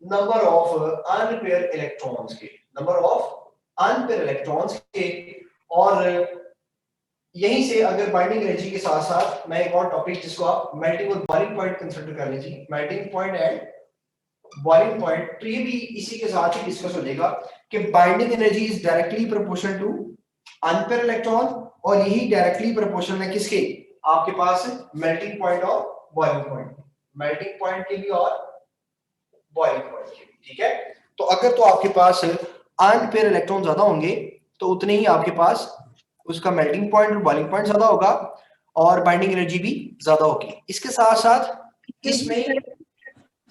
Number of unpair electrons के, number of unpair electrons के। और यहीं से अगर बाइंडिंग एनर्जी के साथ साथ मैं एक और टॉपिक जिसको आप मेल्टिंग और बॉइलिंग पॉइंट कंसीडर कर लीजिए, melting point and boiling point, तो ये भी इसी के साथ ही डिस्कस हो जाएगा कि binding energy is directly proportional to unpaired electron, और यही डायरेक्टली प्रोपोर्शनल है किसके, आपके पास मेल्टिंग पॉइंट और बॉइलिंग पॉइंट, मेल्टिंग पॉइंट के भी और बॉइलिंग पॉइंट के भी। ठीक है, तो अगर तो आपके पास अनपेयर इलेक्ट्रॉन ज्यादा होंगे तो उतने ही आपके पास उसका मेल्टिंग पॉइंट और बॉइलिंग पॉइंट ज्यादा होगा और बाइंडिंग एनर्जी भी ज्यादा होगी। इसके साथ साथ इसमें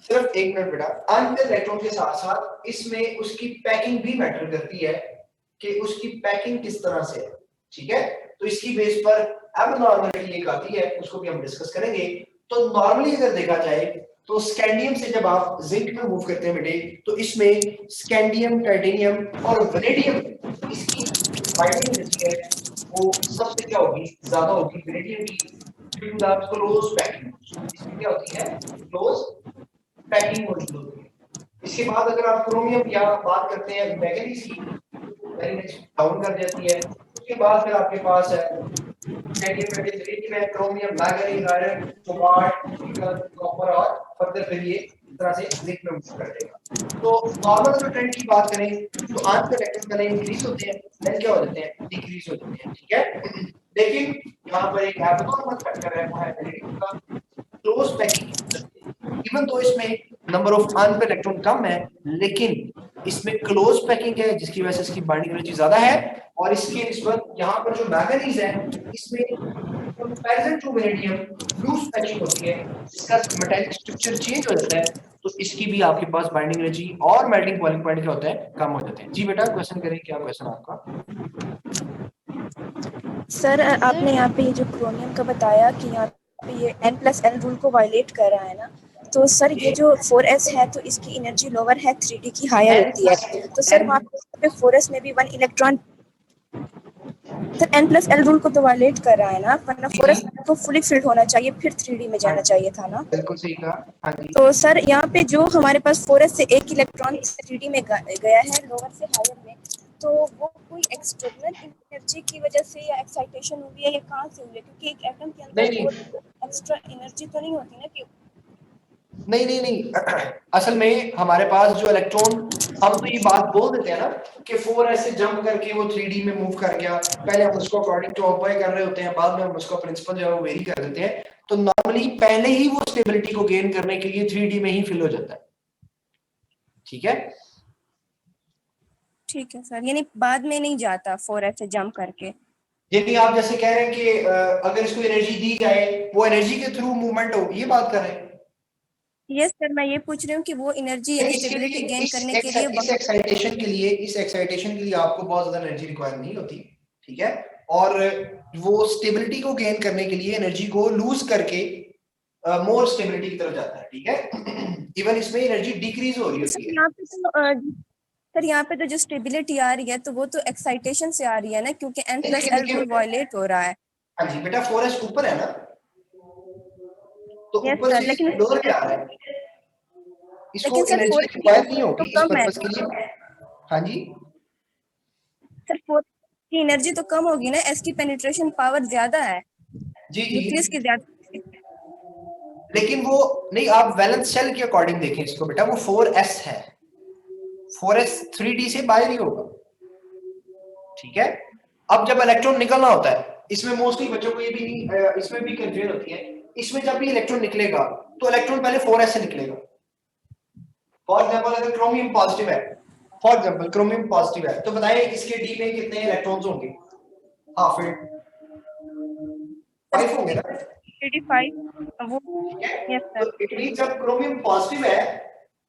सिर्फ एक मिनट बेटा, अनपेयर इलेक्ट्रॉन के साथ साथ इसमें उसकी पैकिंग भी मैटर करती है कि उसकी पैकिंग किस तरह से है। ठीक है, तो इसकी बेस पर एबनॉर्मलिटी एक आती है, उसको भी हम डिस्कस करेंगे। तो नॉर्मली अगर देखा जाए तो स्कैंडियम से जब आप जिंक में मूव करते हैं बेटे, तो इसमें स्कैंडियम, टाइटेनियम और वेनेडियम, इसकी बाइंडिंग एनर्जी है वो सबसे क्या होगी, ज्यादा होगी वेनेडियम की, due to the close packing. इसमें क्या होती है, क्लोज पैकिंग मौजूद होती है। इसके बाद अगर आप क्रोमियम या बात करते हैं मैग्नीज की, डाउन कर देती है। उसके बाद फिर आपके पास है क्रोमियम, मैग्नीज, आयरन, कोबाल्ट, निकल, कॉपर और फर्दर फिर ये इस तरह से जिंक में मूव कर देगा। तो नॉर्मल अगर ट्रेंड की बात करें तो आज के इलेक्ट्रॉन पहले इंक्रीज होते हैं, देन क्या हो जाते हैं, डिक्रीज हो जाते हैं। ठीक है, लेकिन यहाँ पर एक एब्नॉर्मल फैक्टर है, वो है वेनेडियम का क्लोज पैकिंग। इवन तो इसमें नंबर ऑफ अनपेयर इलेक्ट्रॉन कम है, लेकिन इसमें क्लोज पैकिंग है जिसकी वजह से इसकी बाइंडिंग एनर्जी ज्यादा है। और इसके निस्बत यहाँ पर जो मैग्नीज है इसमें comparison to vanadium loose packing होती है, जिसका मेटालिक स्ट्रक्चर चेंज हो जाता है, तो इसकी भी आपके पास बाइंडिंग एनर्जी और मेल्टिंग बॉइलिंग पॉइंट क्या होता है, कम हो जाते हैं। जी बेटा क्वेश्चन करें, क्या क्वेश्चन आपका? सर आपने यहाँ पे ये जो क्रोमियम का बताया कि यहाँ पे ये N+L रूल को वायलेट कर रहा है ना, तो सर ये जो 4s है तो इसकी एनर्जी लोअर है, 3d की हायर होती है, तो सर वहाँ पे 4s में भी 1 इलेक्ट्रॉन, सर N+L रूल को तो वायलेट कर रहा है ना, वरना 4s को फुली फिल्ड होना चाहिए, फिर 3d में जाना चाहिए था ना। बिल्कुल सही कहा, हाँ जी। तो सर यहाँ पे जो हमारे पास 4s से 1 इलेक्ट्रॉन 3d में गया है लोअर से हायर में, तो वो कोई एक्सटर्नल एनर्जी की वजह से या एक्साइटेशन हुई है या कहाँ से हुई है, क्योंकि एक एटम के अंदर नहीं कोई एक्स्ट्रा एनर्जी तो नहीं होती ना कि नहीं नहीं नहीं असल में हमारे पास जो इलेक्ट्रॉन, हम तो ये बात बोल देते हैं ना कि 4s से जंप करके वो 3d में मूव कर गया, पहले हम उसको अकॉर्डिंग टू ऑब्जर्व कर रहे होते हैं, बाद में हम उसका प्रिंसिपल जो है वो वेरी कर देते हैं। तो नॉर्मली पहले ही वो स्टेबिलिटी को गेन करने के लिए 3d में ही फिल हो जाता है। ठीक है, ठीक है सर, यानी बाद में नहीं जाता 4s से जंप करके। यदि आप जैसे कह रहे हैं कि अगर इसको एनर्जी दी जाए वो एनर्जी के थ्रू मूवमेंट हो, ये बात कर रहे हैं? यस सर, मैं ये पूछ रही हूँ कि वो एनर्जी यानी इसके स्टेबिलिटी लिए गेन करने के लिए इस एक्साइटेशन के लिए आपको बहुत ज्यादा एनर्जी रिक्वायर नहीं होती। ठीक है, और वो स्टेबिलिटी को गेन करने के लिए एनर्जी को लूज करके मोर स्टेबिलिटी की तरफ जाता है। ठीक है, इवन इसमें एनर्जी डिक्रीज हो रही होती है। यहाँ पे तो सर यहाँ पे तो जो स्टेबिलिटी आ रही है तो वो तो एक्साइटेशन से आ रही है ना, क्योंकि N+L रूल वायलेट हो रहा है। हाँ जी बेटा, 4s ऊपर है ना, तो यस ऊपर सर, से लेकिन लोअर पे आ रहा है, इसको सर एनर्जी 4 रिक्वायर नहीं तो होगी इस कम है पर्पस के लिए। हाँ जी, सर, 4 की एनर्जी तो कम होगी ना, S की पेनिट्रेशन पावर ज्यादा है, जी न्यूक्लियस की ज्यादा। लेकिन वो नहीं, आप वैलेंस शेल के अकॉर्डिंग देखें इसको बेटा, वो 4s है, 4s 3d से बाहर ही होगा। ठीक है, अब जब इलेक्ट्रॉन निकलना होता है, इसमें मोस्टली बच्चों को ये भी नहीं, इसमें भी कंफ्यूजन होती है, इसमें जब भी इलेक्ट्रॉन निकलेगा तो इलेक्ट्रॉन पहले 4s से निकलेगा। फॉर एग्जांपल अगर क्रोमियम पॉजिटिव है, तो बताइए इसके डी में कितने इलेक्ट्रॉन्स होंगे? हाफ इट 5 होंगे ना। 3d5 वो। ठीक है, यस तो सर। इट मींस जब क्रोमियम पॉजिटिव है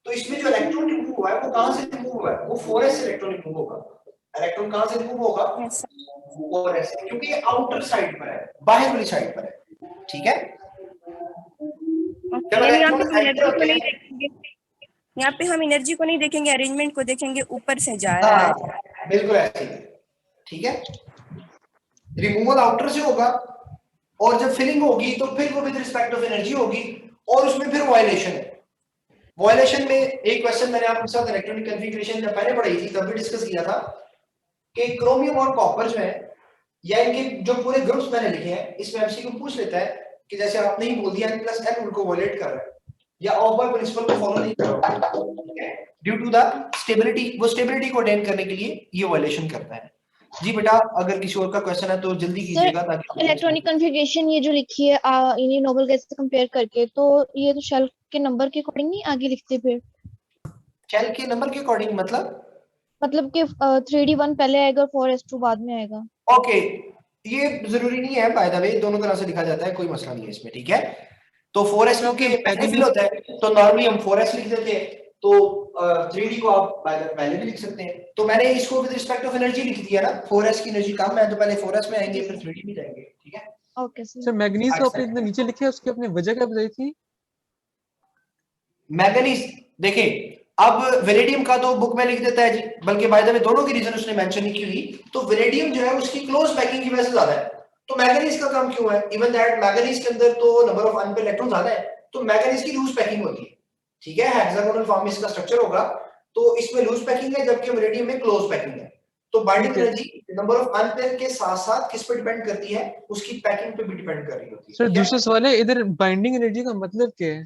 तो इसमें जो इलेक्ट्रॉन रिमूव हुआ है वो कहां से रिमूव हुआ है, वो 4s से इलेक्ट्रॉन रिमूव होगा। इलेक्ट्रॉन कहां से रिमूव होगा, यस सर, 4s से, क्योंकि ये आउटर साइड पर है, बाहर वाली साइड पर है। ठीक है, ओके, जब यानी यहाँ इलेक्ट्रॉन पे हम एंटर एनर्जी को होते नहीं हैं, देखेंगे, यहाँ पे हम एनर्जी को नहीं देखेंगे, अरेंजमेंट को देखेंगे, ऊपर से जा रहा है। हाँ बिल्कुल ऐसे ही। ठीक है, रिमूवल आउटर से होगा और जब फिलिंग होगी तो फिर वो विद रिस्पेक्ट ऑफ एनर्जी होगी और उसमें फिर वायलेशन है, वॉयलेशन में एक क्वेश्चन मैंने आपके साथ इलेक्ट्रॉनिक कॉन्फ़िगरेशन जब पहले पढ़ाई थी तब भी डिस्कस किया था कि क्रोमियम और कॉपर जो है या इनके जो पूरे ग्रुप्स मैंने लिखे हैं इसमें एमसीक्यू पूछ लेता है कि जैसे आपने ही बोल दिया n+n उनको वॉयलेट कर रहा है या ऑफ बाय प्रिंसिपल को फॉलो नहीं कर रहा है ड्यू टू द स्टेबिलिटी, वो स्टेबिलिटी को अटेन करने के लिए ये वॉयलेशन करता है। जी बेटा अगर किसी और का क्वेश्चन है तो जल्दी कीजिएगा ताकि इलेक्ट्रॉनिक कॉन्फ़िगरेशन ये जो लिखी है इन्हीं नोबल गैस से कंपेयर करके, तो ये तो शेल के नंबर के अकॉर्डिंग नहीं आगे लिखते फिर? शेल के नंबर के अकॉर्डिंग मतलब कि 3D1 पहले आएगा और 4s2 बाद में आएगा। ओके ये जरूरी नहीं है, बाय द वे दोनों तरह से लिखा जाता है, कोई मसला नहीं है इसमें, ठीक है। तो 4s क्योंकि पहले फिल होता है तो नॉर्मली हम 4s लिख देते हैं, तो 3d को आप पहले भी लिख सकते हैं। तो मैंने इसको विद रिस्पेक्ट ऑफ एनर्जी लिख दिया ना, 4s की एनर्जी कम है तो पहले 4s में आएंगे फिर 3d में जाएंगे, ठीक है। ओके सर मैग्नीज को आपने इतना नीचे लिखा है, उसकी अपने वजह क्या बताई थी? मैग्नीज देखिए अब वेरिडियम का तो बुक में लिख देता है जी, बल्कि बाय द वे दोनों की रीजन उसने मेंशन नहीं की हुई, तो वेरिडियम जो है उसकी क्लोज पैकिंग की वजह से ज्यादा है, तो मैग्नीज का कम क्यों है? इवन दैट मैग्नीज के अंदर तो नंबर ऑफ अनपेयर्ड इलेक्ट्रॉन ज्यादा है, तो मैग्नीज की लूज पैकिंग होती है, ठीक है, हेक्सागोनल फॉर्म में इसका स्ट्रक्चर होगा, तो इसमें लूज पैकिंग है जबकि वेरिडियम में क्लोज पैकिंग है। तो binding energy number of unpair के साथ-साथ किस पे डिपेंड करती है? उसकी पैकिंग पे भी डिपेंड कर रही होती है। सर दूसरा सवाल है, इधर बाइंडिंग एनर्जी का मतलब क्या है?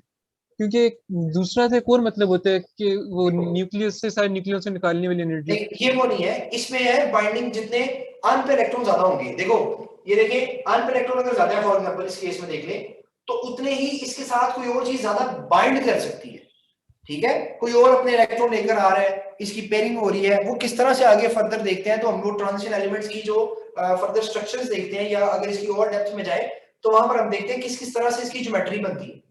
क्योंकि दूसरा तो एक और मतलब होता है कि वो न्यूक्लियस से सारे न्यूक्लियस से निकालने वाली एनर्जी। ये वो नहीं है, इसमें है बाइंडिंग जितने अनपेयर इलेक्ट्रॉन ज्यादा होंगे, देखो ये देखिए अनपेयर इलेक्ट्रॉन अगर ज्यादा है फॉर एग्जांपल इस केस में देख ले तो उतने ही इसके साथ कोई और चीज ज्यादा बाइंड कर सकती है, ठीक है। कोई और अपने इलेक्ट्रॉन लेकर आ रहा है, इसकी पेयरिंग हो रही है, वो किस तरह से आगे फर्दर देखते हैं तो हम लोग ट्रांजिशन एलिमेंट्स की जो फर्दर स्ट्रक्चर्स देखते हैं या अगर इसकी और डेप्थ में जाए तो वहां पर हम देखते हैं किस किस तरह से इसकी ज्योमेट्री बनती है,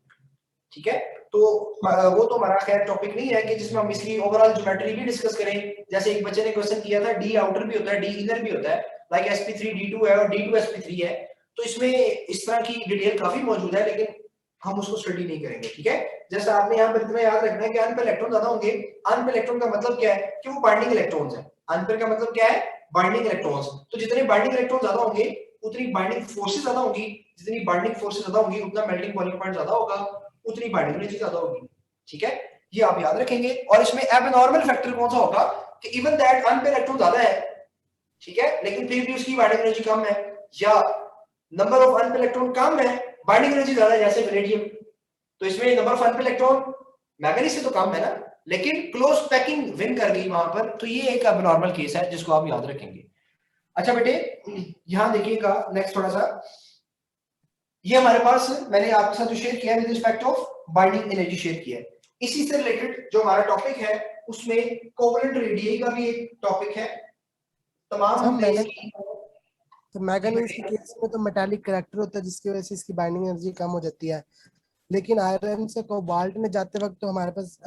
ठीक है। तो वो तो हमारा खैर टॉपिक नहीं है कि जिसमें हम इसकी ओवरऑल ज्योमेट्री भी डिस्कस करें। जैसे एक बच्चे ने क्वेश्चन किया था डी आउटर भी होता है डी इनर भी होता है, लाइक sp3 d2 है और d2 sp3 है, तो इसमें इस तरह की डिटेल काफी मौजूद है लेकिन हम उसको स्टडी नहीं करेंगे, ठीक है। जैसे आपने यहाँ पर इतना याद रखना है कि अनपेयर इलेक्ट्रॉन ज्यादा होंगे, अनपेयर इलेक्ट्रॉन का मतलब क्या है कि वो बाइंडिंग इलेक्ट्रॉन्स हैं, अनपेयर का मतलब क्या है बाइंडिंग इलेक्ट्रॉन्स, तो जितने बाइंडिंग इलेक्ट्रॉन ज्यादा होंगे उतनी बाइंडिंग फोर्सेस ज्यादा होंगी, जितनी बाइंडिंग फोर्सेस ज्यादा होंगी उतना मेल्टिंग बॉइलिंग पॉइंट ज्यादा होगा, उतनी बाइंडिंग एनर्जी ज्यादा होगी, ठीक है। ये आप याद रखेंगे। और इसमें एबनॉर्मल फैक्टर कौन सा होगा कि इवन दैट अनपेयर इलेक्ट्रॉन ज्यादा है, ठीक है, लेकिन फिर भी उसकी बाइंडिंग एनर्जी कम है, या नंबर ऑफ अनपेयर इलेक्ट्रॉन कम है बाइंडिंग एनर्जी ज्यादा है जैसे वेनेडियम, तो इसमें number of unpaired electron manganese से तो कम है ना, लेकिन क्लोज पैकिंग विन कर गई वहां पर, तो ये एक एबनॉर्मल केस है जिसको आप याद रखेंगे। अच्छा बेटे यहां देखिएगा नेक्स्ट थोड़ा सा, ये हमारे पास मैंने आपके साथ जो शेयर किया है with respect of binding energy share किया है, इसी से रिलेटेड जो हमारा टॉपिक है उसमें कोवलेंट रेडियई का भी एक टॉपिक है, तमाम तो मैग्नीज के केस में तो मेटालिक करैक्टर होता है जिसकी वजह से इसकी बाइंडिंग एनर्जी कम हो जाती है, लेकिन आयरन से कोबाल्ट में जाते वक्त तो हमारे पास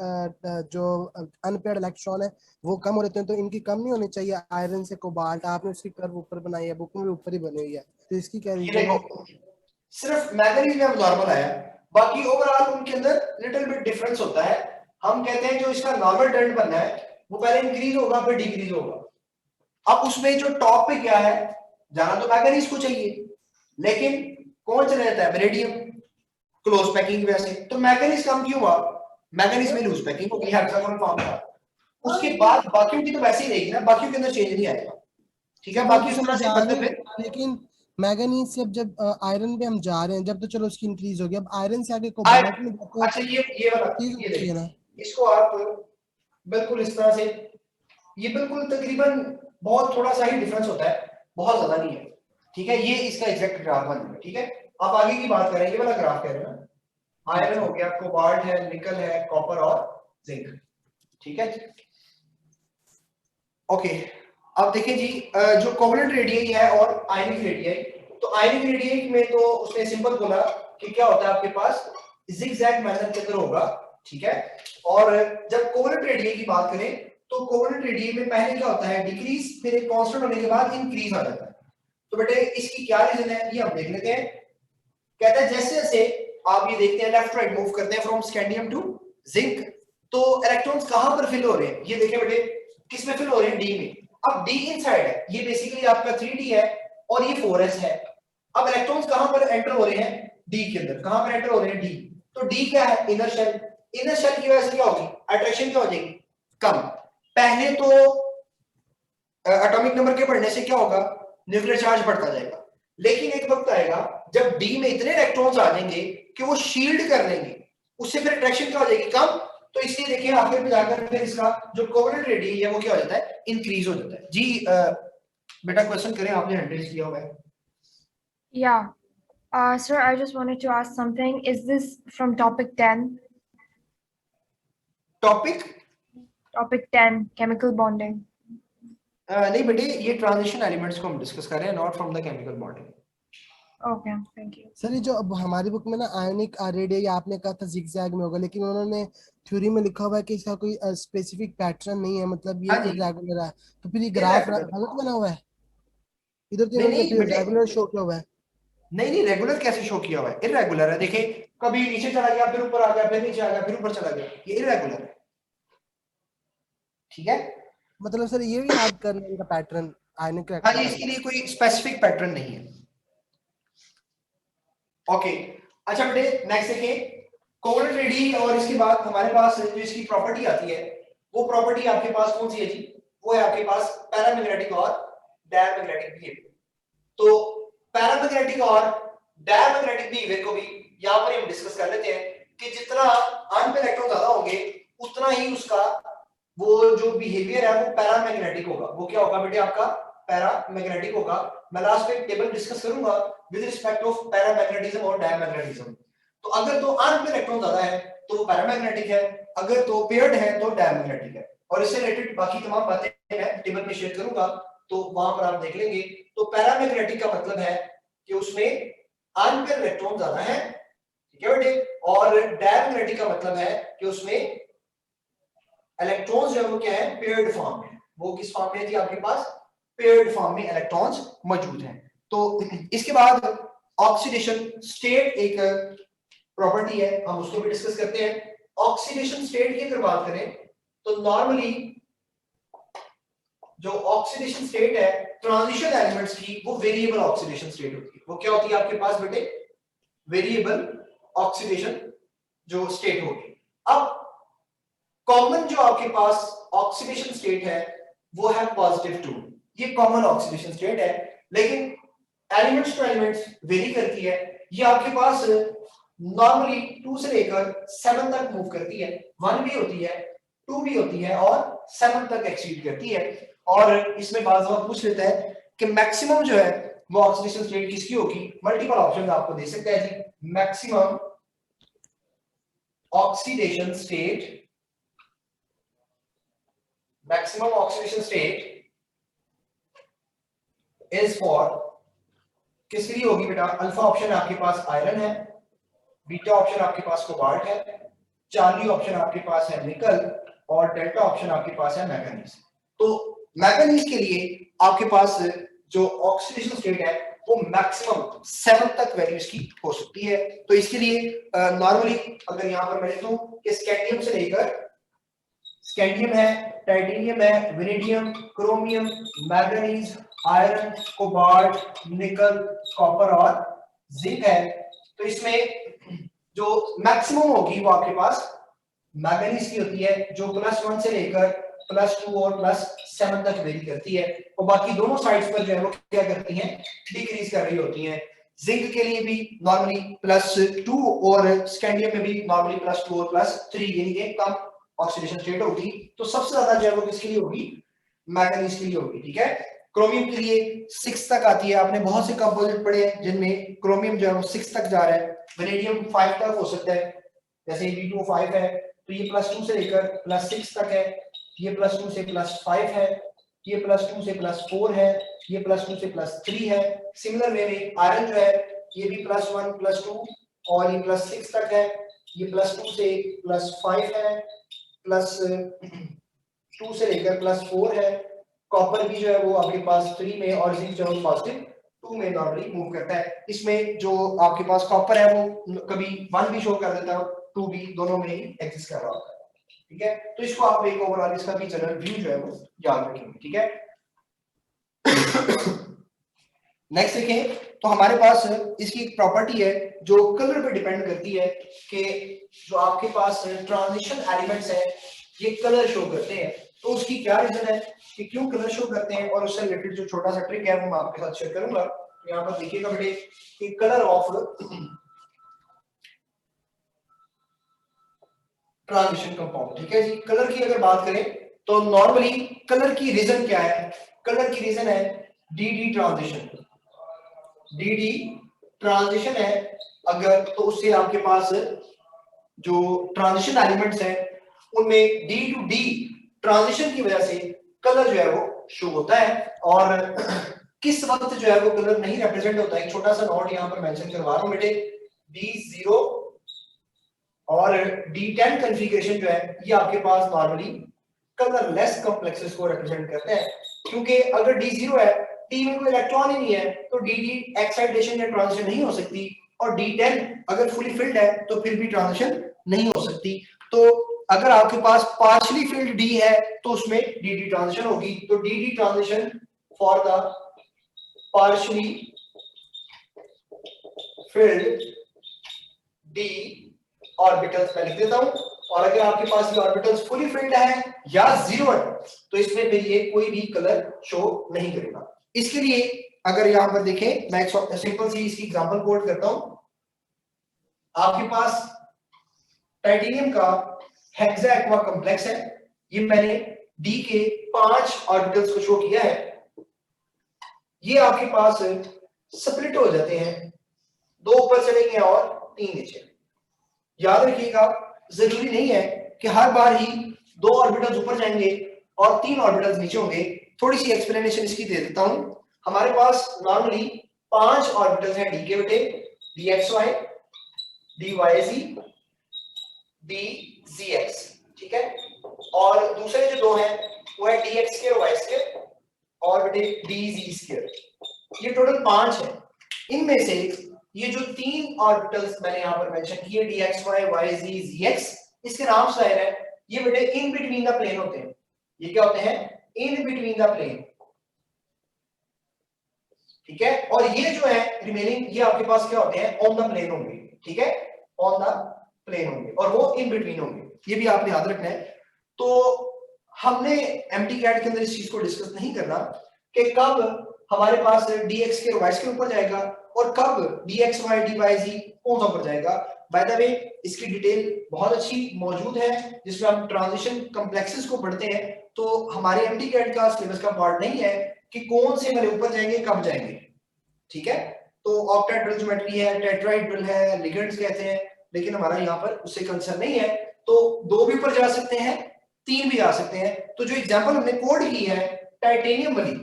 जो अनपेयर्ड इलेक्ट्रॉन है वो कम हो रहे हैं, तो इनकी कम नहीं होनी चाहिए। आयरन से कोबाल्ट आपने उसकी कर्व ऊपर बनाई है, बुक में भी ऊपर ही बनी हुई है, तो इसकी क्या रीजन है? सिर्फ मैग्नीज में नॉर्मल आया, बाकी ओवरऑल उनके अंदर लिटिल बिट डिफरेंस होता है। हम कहते हैं जो इसका नॉर्मल ट्रेंड बनना है वो पहले इंक्रीज होगा फिर डिक्रीज होगा। अब उसमें जो टॉप पे क्या है, जाना तो मैग्नीज को चाहिए, लेकिन कौन चला जाता है वेनेडियम क्लोज पैकिंग की वजह से, तो मैग्नीज कम क्यों हुआ? मैग्नीज में लूज पैकिंग हो गई हेक्सागोनल फॉर्म का, उसके बाद बाकियों की तो वैसे ही रहेगी ना, बाकियों के अंदर चेंज नहीं आएगा, ठीक है। बाकी थोड़ा सा बदल फिर, लेकिन मैग्नीज से जब आयरन पे हम जा रहे हैं जब तो चलो उसकी इंक्रीज हो गई, अब आयरन से आगे कोबाल्ट में जाते हैं। अच्छा ये वाला ये देखिए ना, इसको आप बिल्कुल इस तरह से, ये बिल्कुल तकरीबन बहुत थोड़ा सा ही डिफरेंस होता है, बहुत ज्यादा नहीं है, ठीक है। ये इसका एग्जैक्ट ग्राफ बन है, ठीक है। आप आगे की बात करें, ये वाला ग्राफ कह रहे हैं ना, आयरन हो गया, कोबाल्ट है, निकल है, कॉपर और जिंक, ठीक है। ओके अब देखिए जी जो कोवलेंट रेडियई है और आयनिक रेडियई, तो आयनिक रेडियई में तो उसने सिंपल बोला कि क्या होता है आपके पास जिगजैग मेथड के अंदर होगा, ठीक है। और जब कोवलेंट रेडियई की बात करें तो कोवलेंट रेडियई में पहले क्या होता है डिक्रीज, फिर एक कांस्टेंट होने के बाद इंक्रीज आ जाता है। तो बेटे इसकी क्या रीजन है ये हम देख लेते हैं। कहता है जैसे जैसे आप ये देखते हैं लेफ्ट राइट मूव करते हैं फ्रॉम स्कैंडियम टू जिंक, तो इलेक्ट्रॉन्स कहां पर फिल हो रहे हैं, ये देखिए बेटे किस में फिल हो रहे हैं, डी में। अब डी इनसाइड है, ये बेसिकली आपका 3d है और ये 4s है। अब इलेक्ट्रॉन्स कहां पर एंटर हो रहे हैं, डी के अंदर, कहां पर एंटर हो रहे हैं, डी। तो डी क्या है, इनर शेल, इनर शेल की वजह से क्या होगी, अट्रैक्शन क्या हो जाएगी, कम। पहले तो एटॉमिक नंबर के बढ़ने से क्या होगा, न्यूक्लियर चार्ज बढ़ता जाएगा, लेकिन एक वक्त आएगा जब डी में इतने इलेक्ट्रॉन्स आ जाएंगे कि वो शील्ड कर लेंगे, उससे फिर अट्रैक्शन क्या हो जाएगी, कम। तो इसलिए देखिए आखिर में जाकर फिर इसका जो कोवलेंट रेडियस है वो क्या हो जाता है, इंक्रीज हो जाता है। जी बेटा क्वेश्चन करें, आपने हैंड रेज किया हुआ है। Yeah. Sir, I just wanted to ask something. Is this from topic 10? Topic Topic 10, chemical bonding. नहीं बेटे, ये ट्रांजिशन एलिमेंट्स को हम डिस्कस कर रहे हैं, not from the chemical bonding. Okay, thank you. Sir ये जो अब हमारी बुक में ना आयोनिक रेडियस, आपने कहा था जिगजैग में होगा, लेकिन उन्होंने थ्योरी में लिखा हुआ है कि इसका कोई स्पेसिफिक पैटर्न नहीं है, मतलब ये हाँ जी। इरेगुलर है, तो फिर ये ग्राफ Irregular। गलत बना हुआ है। इधर तो नहीं, इन्होंने नहीं, बेटे। रेगुलर शो किया हुआ है। नहीं रेगुलर कैसे शो किया हुआ है, इरेगुलर है। देखिए कभी नीचे चला गया, फिर ऊपर आ गया, फिर नीचे आ गया, फिर ऊपर चला गया, ये इरेगुलर है, ठीक है। मतलब सर ये भी याद करना इनका पैटर्न आयोनिक हाँ जी, इसके लिए कोई स्पेसिफिक पैटर्न नहीं है। ओके, अच्छा बेटे नेक्स्ट देखिए, कोवलेंट रेडियस और इसके बाद हमारे पास जो इसकी प्रॉपर्टी आती है, वो प्रॉपर्टी आपके पास कौन सी है जी, वो है आपके पास पैरामैग्नेटिक और डायमैग्नेटिक बिहेवियर। तो पैरामैग्नेटिक और डायमैग्नेटिक बिहेवियर को भी यहां पर हम डिस्कस कर लेते हैं कि जितना अनपेयर इलेक्ट्रॉन ज्यादा होंगे उतना ही उसका वो जो बिहेवियर है वो पैरामैग्नेटिक होगा। वो क्या होगा बेटे, आपका पैरामैग्नेटिक होगा। मैं लास्ट में टेबल डिस्कस करूंगा विद रिस्पेक्ट ऑफ पैरामैग्नेटिज्म और डायमैग्नेटिज्म। तो अगर तो अनपेयर इलेक्ट्रॉन ज्यादा है तो वो पैरामैग्नेटिक है, अगर तो पेयर्ड है तो डायमैग्नेटिक है। और इससे रिलेटेड बाकी तमाम बातें मैं टेबल पे शेयर करूंगा, तो वहां पर आप देख लेंगे। तो पैरामैग्नेटिक का मतलब है कि उसमें अनपेयर इलेक्ट्रॉन ज्यादा है, ठीक है बेटे, और डायमैग्नेटिक का मतलब है कि उसमें इलेक्ट्रॉन्स जो है वो क्या है, पेयर्ड फॉर्म में। वो किस फॉर्म में है जी, आपके पास पेयर्ड फॉर्म में इलेक्ट्रॉन्स मौजूद हैं। तो इसके बाद ऑक्सीडेशन स्टेट एक प्रॉपर्टी है, हम उसको भी डिस्कस करते हैं। ऑक्सीडेशन स्टेट की अगर बात करें तो नॉर्मली जो ऑक्सीडेशन स्टेट है ट्रांजिशन एलिमेंट्स की, वो वेरिएबल ऑक्सीडेशन स्टेट होती है। वो क्या होती है आपके पास बेटे, वेरिएबल ऑक्सीडेशन जो स्टेट होगी। अब कॉमन जो आपके पास ऑक्सीडेशन स्टेट है वो है पॉजिटिव 2, ये कॉमन ऑक्सीडेशन स्टेट है। लेकिन एलिमेंट्स टू एलिमेंट्स वेरी करती है। ये आपके पास नॉर्मली 2 से लेकर 7 तक मूव करती है, 1 भी होती है, 2 भी होती है और 7 तक एक्सीड करती है। और इसमें बात पूछ लेता है कि मैक्सिमम जो है वो ऑक्सीडेशन स्टेट किसकी होगी। मल्टीपल ऑप्शन आपको दे सकता है जी। Maximum oxidation state, maximum oxidation state is for, किसके लिए होगी बेटा, अल्फा ऑप्शन आपके पास आयरन है, बीटा ऑप्शन आपके पास कोबाल्ट है, चार्ली ऑप्शन आपके पास है निकल, और डेल्टा ऑप्शन आपके पास है मैंगनीज। तो मैंगनीज के लिए आपके पास जो ऑक्सीडेशन स्टेट है वो मैक्सिमम 7 तक वैल्यू इसकी हो सकती है। तो इसके लिए नॉर्मली अगर यहां पर मैं लिखूं कि स्कैंडियम से लेकर, स्कैंडियम है, टाइटेनियम है, vanadium, chromium, manganese, iron, cobalt, निकल, कॉपर और जिंक है। तो इसमें जो मैक्सिमम होगी वो आपके पास मैंगनीज की होती है, जो +1 से लेकर +2 और +7 तक वेरी करती है। और बाकी दोनों साइड्स पर जो है वो क्या करती हैं, डिक्रीज कर रही होती हैं। जिंक के लिए भी नॉर्मली +2 और स्कैंडियम में भी नॉर्मली +2 और +3, यानी कि कम ऑक्सीडेशन स्टेट होगी। तो सबसे ज्यादा जो है वो किसके लिए होगी, मैंगनीज के लिए होगी, ठीक है। क्रोमियम के लिए 6 तक आती है। आपने बहुत से कंपोजिट पढ़े हैं जिनमें क्रोमियम जो है वो 6 तक जा रहा है। वेनेडियम 5 तक हो सकता है, जैसे V2O5 है, तो ये +2 से लेकर +6 तक है। ये +2 से +5 है, ये +2 से +4 है, ये +2 से +3 है। सिमिलर वे में आयरन जो है ये भी +1 +2 और ये +6 तक है। ये +2 से +5 है, +2 से लेकर +4 है। कॉपर भी जो है वो आपके पास 3 में, और जिंक जो है +2 में नॉर्मली मूव करता है। इसमें जो आपके पास कॉपर है वो कभी 1 भी शो कर देता है, 2 भी, दोनों में ही एग्जिस्ट कर रहा होता है, ठीक है। तो इसको आप एक ओवरऑल इसका भी जनरल व्यू जो है वो याद रखेंगे, ठीक है। नेक्स्ट देखें तो हमारे पास इसकी एक प्रॉपर्टी है जो कलर पे डिपेंड करती है कि जो आपके पास ट्रांजिशन एलिमेंट्स है ये कलर शो करते हैं। तो उसकी क्या रीजन है कि क्यों कलर शो करते हैं, और उससे रिलेटेड जो छोटा सा ट्रिक है वो मैं आपके साथ शेयर करूंगा। तो यहाँ पर देखिएगा बेटे कि कलर ऑफ ट्रांजिशन कंपाउंड, ठीक है जी। कलर की अगर बात करें तो नॉर्मली कलर की रीजन क्या है, कलर की रीजन है डी ट्रांजिशन। डी ट्रांजिशन है अगर, तो उससे आपके पास जो ट्रांजिशन एलिमेंट्स हैं उनमें डी टू डी ट्रांजिशन की वजह से कलर जो है वो शो होता है। और किस वक्त जो है वो कलर नहीं रिप्रेजेंट होता है, एक छोटा सा नोट यहाँ पर मेंशन करवा रहा हूं बेटे। D0 और D10 कॉन्फ़िगरेशन जो है ये आपके पास नॉर्मली कलरलेस कॉम्प्लेक्सेस को रिप्रेजेंट करते हैं, क्योंकि अगर D0 है, D में कोई इलेक्ट्रॉन ही नहीं है तो DD एक्साइटेशन या ट्रांजिशन नहीं हो सकती, और D10 अगर फुली फिल्ड है तो फिर भी ट्रांजिशन नहीं हो सकती। तो अगर आपके पास पार्शियली फिल्ड D है तो उसमें DD ट्रांजिशन होगी। तो DD transition for the partially field D orbitals मैं लिख देता हूं, और अगर आपके पास ये ऑर्बिटल्स फुली फिल्ड है या जीरो है तो इसमें फिर ये कोई भी कलर शो नहीं करेगा। इसके लिए अगर यहां पर देखें, मैं एक सिंपल सी इसकी एग्जांपल कोट करता हूं। आपके पास टाइटेनियम का हेक्सा एक्वा कॉम्प्लेक्स है, ये मैंने डी के 5 ऑर्बिटल्स को शो किया है। ये आपके पास स्प्लिट हो जाते हैं, 2 ऊपर चलेंगे और 3 नीचे। याद रखिएगा जरूरी नहीं है कि हर बार ही 2 ऑर्बिटल्स ऊपर जाएंगे और 3 ऑर्बिटल्स नीचे होंगे। थोड़ी सी एक्सप्लेनेशन इसकी दे देता हूं। हमारे पास नॉर्मली 5 ऑर्बिटल्स हैं डी के बेटे, dxy, dyz, dzx, ठीक है। और दूसरे जो 2 हैं वो है dx² और y² और बेटे dz²। ये टोटल 5 है। इनमें से ये जो 3 ऑर्बिटल्स मैंने यहां पर मेंशन किए dxy, yz, zx, इसके नाम जाहिर है ये बेटे इन बिटवीन द प्लेन होते हैं। ये क्या होते हैं? इन बिटवीन द प्लेन, ठीक है। और ये जो है रिमेनिंग ये आपके पास क्या होते हैं? ऑन द प्लेन होंगे, ठीक है, ऑन द प्लेन होंगे और वो इन बिटवीन होंगे। ये भी आपने याद रखना है। तो हमने एमटी कैट के अंदर इस चीज को डिस्कस नहीं करना कि कब हमारे पास dx के y के ऊपर जाएगा और कब dxy dyz कौन सा ऊपर जाएगा। बाय द वे इसकी डिटेल बहुत अच्छी मौजूद है जिसमें हम ट्रांजिशन कॉम्प्लेक्सेस को पढ़ते हैं। तो हमारे एमटी कैट का सिलेबस का पार्ट नहीं है कि कौन से वाले ऊपर जाएंगे कब जाएंगे, ठीक है। तो ऑक्टाहेड्रल ज्योमेट्री है, टेट्राहेड्रल है, लिगेंड्स कहते हैं, लेकिन हमारा यहाँ पर उससे कंसर्न नहीं है। तो 2 भी ऊपर जा सकते हैं, 3 भी आ सकते हैं। तो जो एग्जांपल हमने कोड की है टाइटेनियम वाली,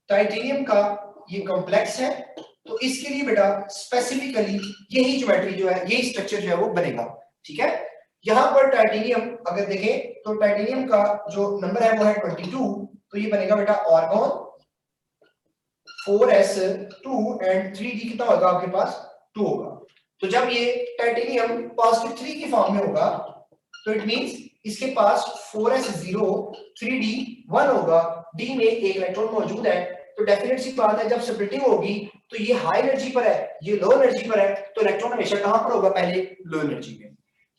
टाइटेनियम का ये कॉम्प्लेक्स है, तो इसके लिए बेटा स्पेसिफिकली यही ज्योमेट्री जो है, यही स्ट्रक्चर जो है वो बनेगा, ठीक है। यहां पर टाइटेनियम अगर देखें तो टाइटेनियम का जो नंबर है वो है 22, तो ये बनेगा बेटा आर्गन 4s2 एंड 3d कितना होगा आपके पास? 2 होगा। तो जब ये टाइटेनियम पॉजिटिव 3 की फॉर्म में होगा तो इट मींस इसके पास 4s0 3d 1 होगा, d में एक इलेक्ट्रॉन मौजूद है। तो डेफिनेट सी बात है जब स्प्लिटिंग होगी तो ये हाई एनर्जी पर है, ये लो एनर्जी पर है, तो इलेक्ट्रॉन हमेशा कहां पर होगा? पहले लो एनर्जी में।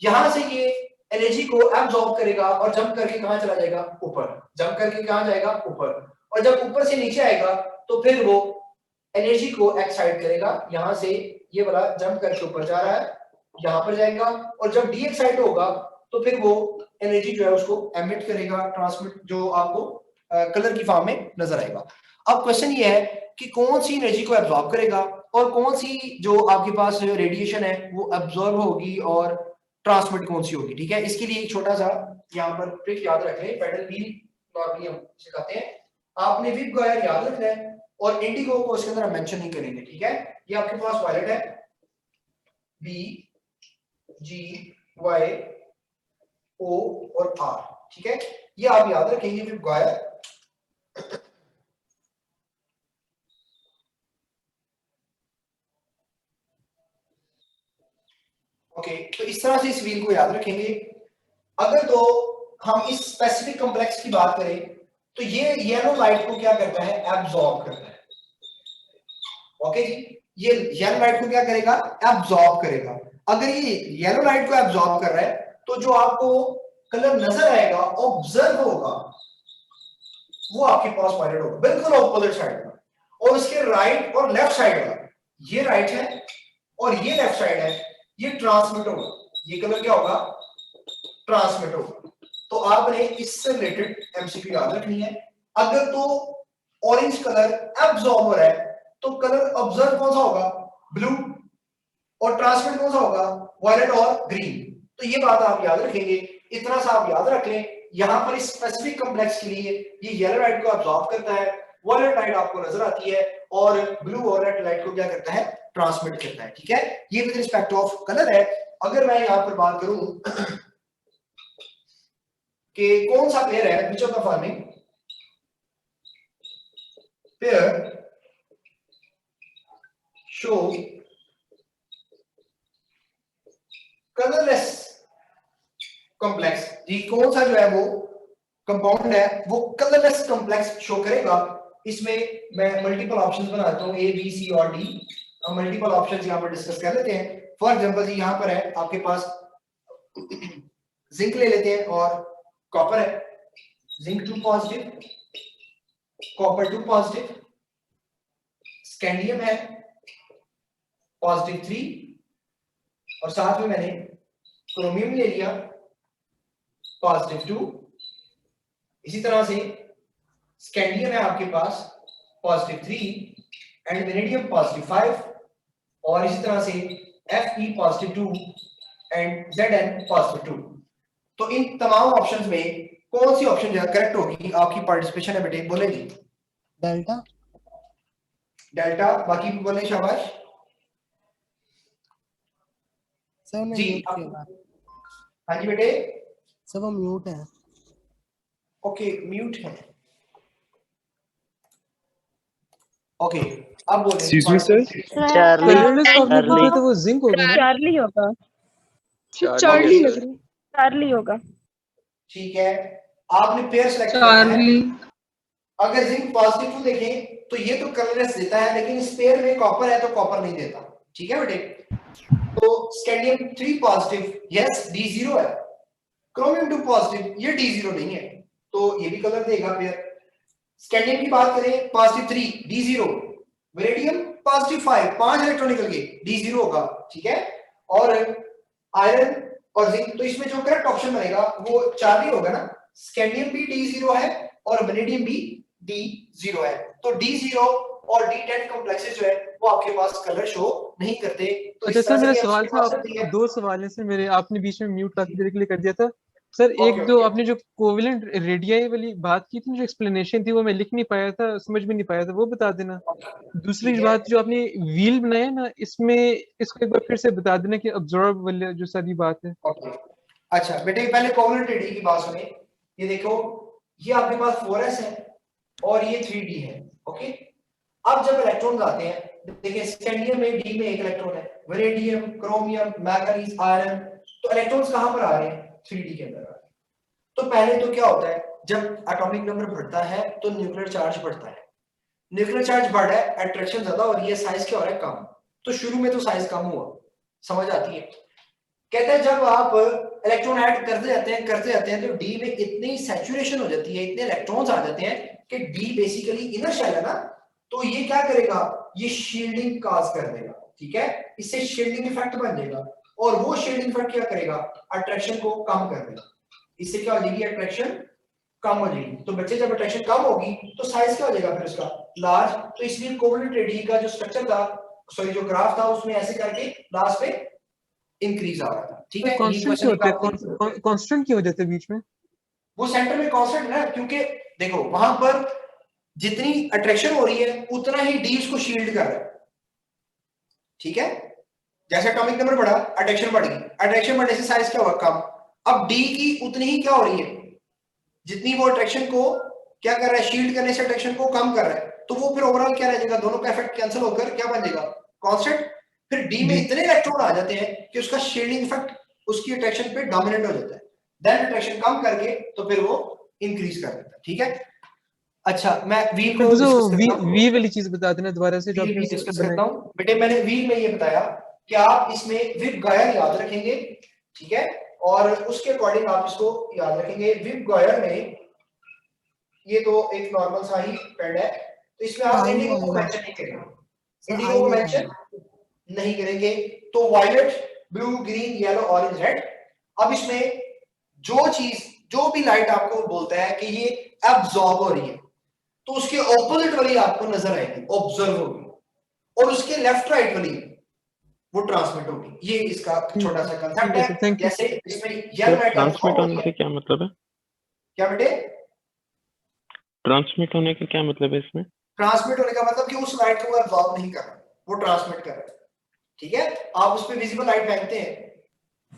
यहां से ये एनर्जी को एब्जॉर्ब करेगा और जंप करके कहां चला जाएगा? ऊपर। जंप करके कहां जाएगा? ऊपर। और जब ऊपर से नीचे आएगा तो फिर वो एनर्जी को एक्साइट करेगा। यहां से ये वाला जंप करके ऊपर जा रहा है, यहां पर जाएगा, और जब डी एक्साइट होगा तो फिर वो एनर्जी जो है उसको एमिट करेगा, ट्रांसमिट, जो आपको कलर की फॉर्म में नजर आएगा। अब क्वेश्चन ये है कि कौन सी एनर्जी को एब्जॉर्ब करेगा और कौन सी जो आपके पास रेडिएशन है वो एब्जॉर्ब होगी और ट्रांसमिट कौन सी होगी, ठीक है। इसके लिए एक छोटा सा यहाँ पर ट्रिक याद रख लें। पेडल व्हील नॉर्मली हम सिखाते हैं, आपने विप वायर याद रखना है और इंडिगो को इसके अंदर हम मेंशन नहीं करेंगे, ठीक है। ये आपके पास वायलेट है, बी जी वाई ओ और आर, ठीक है। ये आप याद रखेंगे विप वायर। ओके, तो इस तरह से इस व्हील को याद रखेंगे। अगर तो हम इस स्पेसिफिक कॉम्प्लेक्स की बात करें तो ये येलो लाइट को क्या करता है? एब्जॉर्ब करता है। ओके जी, ये येलो लाइट को क्या करेगा, एब्जॉर्ब करेगा। अगर ये येलो लाइट को एब्जॉर्ब कर रहा है तो जो आपको कलर नजर आएगा, ऑब्जर्व होगा, वो आपके पास वायलेट होगा, बिल्कुल ऑपोजिट साइड का। और उसके राइट और लेफ्ट साइड का, ये राइट है और ये लेफ्ट साइड है, ये ट्रांसमिट होगा। ये कलर क्या होगा, ट्रांसमिट होगा। तो आपने इससे रिलेटेड एमसीक्यू याद रखनी है। अगर तो ऑरेंज कलर एब्जॉर्ब हो रहा है तो कलर ऑब्जर्व कौन सा होगा, ब्लू, और ट्रांसमिट कौन सा होगा, वायलेट और ग्रीन। तो ये बात आप याद रखेंगे, इतना सा आप याद रख लें। यहां पर इस स्पेसिफिक कॉम्प्लेक्स के लिए ये येलो लाइट को ऑब्जॉर्व करता है, वायलेट लाइट आपको नजर आती है, और ब्लू और रेड लाइट को क्या करता है, ट्रांसमिट करता है। ठीक है, ये विद रिस्पेक्ट ऑफ कलर है। अगर मैं यहां पर बात करूं कि कौन सा पेयर है, which of the following pair show colourless complex, जी कौन सा जो है वो कंपाउंड है वो कलरलेस कॉम्प्लेक्स शो करेगा। इसमें मैं मल्टीपल ऑप्शंस बनाता हूं, ए बी सी और डी। हम मल्टीपल ऑप्शंस यहां पर डिस्कस कर लेते हैं। फॉर एग्जांपल जी यहां पर है आपके पास जिंक ले लेते हैं और कॉपर है, zinc 2 positive, copper 2 positive, scandium है पॉजिटिव 3, और साथ में मैंने क्रोमियम ले लिया पॉजिटिव 2। इसी तरह से स्कैंडियम है आपके पास पॉजिटिव 3 एंड वेनेडियम पॉजिटिव 5, और इसी तरह से Fe positive 2 and Zn positive 2। तो इन तमाम ऑप्शंस में कौन सी ऑप्शन जो करेक्ट होगी, आपकी पार्टिसिपेशन है बेटे, बोले जी। डेल्टा। डेल्टा, बाकी भी बोले शाबाश सर ने जी। म्यूट किया। हाँ जी बेटे, सर वो म्यूट है। ओके म्यूट है, ओके अब बोले। Excuse me, sir? कलरलेस तो आपने पूछा था, वो जिंक होगा ना? चार्ली होगा, चार्ली लग रही है, चार्ली होगा। ठीक है, आपने पेयर सेलेक्ट करना है। अगर जिंक पॉजिटिव 2 देखें तो ये तो कलरलेस देता है, लेकिन इस पेयर में कॉपर है तो कॉपर नहीं देता। ठीक है बेटे, तो स्कैंडियम 3 पॉजिटिव, यस D0 है। क्रोमियम 2 पॉजिटिव, ये D0 नहीं है, तो ये भी कलर देगा पेयर। स्कैंडियम की बात करें positive 3 D0, vanadium positive 5 electron निकल गए, D0 होगा। ठीक है, और आयरन और जिंक, तो इसमें जो करेक्ट ऑप्शन बनेगा वो चार्ली होगा ना। स्कैंडियम भी D0 है और वेनेडियम भी D0 है, तो D0 और D10 कॉम्प्लेक्सेस जो है वो आपके पास कलर शो नहीं करते। तो अच्छा इस सर, तरह से मेरा ये सवाल अच्छी था, बात होती है। दो सवाल है सर मेरे, आपने बीच में म्यूट काफी देर के लिए कर दिया था सर। ओके, एक जो ओके। आपने जो कोवेलेंट रेडियाई वाली बात की थी, जो एक्सप्लेनेशन थी वो मैं लिख नहीं पाया था, समझ में नहीं पाया था, वो बता देना। दूसरी ठीक है। बात जो आपने व्हील बनाया ना, इसमें इसको एक बार फिर से बता देना कि ऑब्जर्व वाली जो सारी बात है। ओके, अच्छा बेटे पहले कोवेलेंट रेडियस की बात सुने। ये देखो, ये आपके पास 4s है और ये 3d है। ओके, अब जब इलेक्ट्रॉन आते हैं, देखिए स्कैंडियम में d में एक इलेक्ट्रॉन है, वेनेडियम, क्रोमियम, मैंगनीज, आयरन, तो इलेक्ट्रॉन्स कहां पर आ रहे हैं, 3d के अंदर आ रहे हैं। तो पहले तो क्या होता है, जब एटॉमिक नंबर बढ़ता है तो न्यूक्लियर चार्ज बढ़ता है। न्यूक्लियर चार्ज बढ़ रहा है, अट्रैक्शन ज्यादा हो रही है, साइज क्या हो रहा है, कम। तो शुरू में तो साइज कम हुआ, समझ आती है। कहते हैं जब आप इलेक्ट्रॉन ऐड करते जाते हैं तो डी में इतनी सैचुरेशन हो जाती है, इतने इलेक्ट्रॉन्स आ जाते हैं कि डी बेसिकली इनर शेल है ना, तो ये क्या करेगा, ये शील्डिंग काज कर देगा। ठीक है, इससे शील्डिंग इफेक्ट बन जाएगा, और वो शील्डिंग इफेक्ट क्या करेगा, अट्रैक्शन को कम कर देगा। इससे क्या हो जाएगी, अट्रैक्शन कम हो जाएगी। तो बच्चे जब अट्रैक्शन कम होगी तो साइज क्या हो जाएगा फिर उसका, लार्ज। तो इसलिए कोवेलेंट रेडियस का जो स्ट्रक्चर था, सॉरी जो ग्राफ था, उसमें ऐसे करके लास्ट पे इंक्रीज आ रहा था। ठीक है, कांस्टेंट क्यों होते हैं, कांस्टेंट क्यों हो जाते हैं बीच में? वो सेंटर में कांस्टेंट है, क्योंकि देखो वहां पर जितनी अट्रैक्शन हो रही है उतना ही डी उसको शील्ड कर रहा है। ठीक है, जैसे एटॉमिक नंबर बढ़ा, अट्रैक्शन बढ़ गई, अट्रैक्शन बढ़ने से साइज क्या हुआ, कम। अब डी की उतनी ही क्या हो रही है, जितनी वो अट्रैक्शन को क्या कर रहा है, शील्ड करने से अट्रैक्शन को कम कर रहा है, तो वो फिर ओवरऑल क्या रह जाएगा, दोनों का इफेक्ट कैंसिल होकर क्या बन जाएगा, कांस्टेंट। फिर डी में इतने इलेक्ट्रॉन आ जाते हैं कि उसका शील्डिंग इफेक्ट उसकी अट्रैक्शन पे डोमिनेट हो जाता है, देन अट्रैक्शन कम करके तो फिर वो इंक्रीज कर देता है। ठीक है, अच्छा, मैं व्हील को तो जो डिस्कस करता हूँ। वी वाली चीज बता देना दोबारा से जो व्हील आपने में डिस्कस बनाई। करता हूँ बेटे। मैंने व्हील में ये बताया कि आप इसमें विप गायर याद रखेंगे, ठीक है, और उसके अकॉर्डिंग आप इसको याद रखेंगे। विप गायर में ये तो एक नॉर्मल सा ही पेड़ है, तो इसमें आप आई इंडिगो को आएगा मेंशन नहीं करेंगे, सर, इंडिगो आई को नहीं मेंशन आएगा। नहीं करेंगे। तो violet, blue, green, yellow, orange, red. अब इसमें जो चीज, जो भी लाइट आपको बोलता है कि ये एब्जॉर्ब हो रही है, तो उसके ऑपोजिट वाली आपको नजर आएगी, ऑब्जर्व होगी, और उसके लेफ्ट राइट वाली वो ट्रांसमिट होगी। ये इसका छोटा सा कंसेप्ट ठीक है है। Sir, thank you. जैसे इसमें sir yellow light transmit absorb होने होती से है। क्या मतलब है? क्या बेटे? ट्रांसमिट होने का क्या मतलब है इसमें? ट्रांसमिट होने का मतलब कि उस लाइट को वो एब्जॉर्ब नहीं कर रहा, वो ट्रांसमिट कर रहा है, ठीक है। आप उस पे विजिबल लाइट पहनते हैं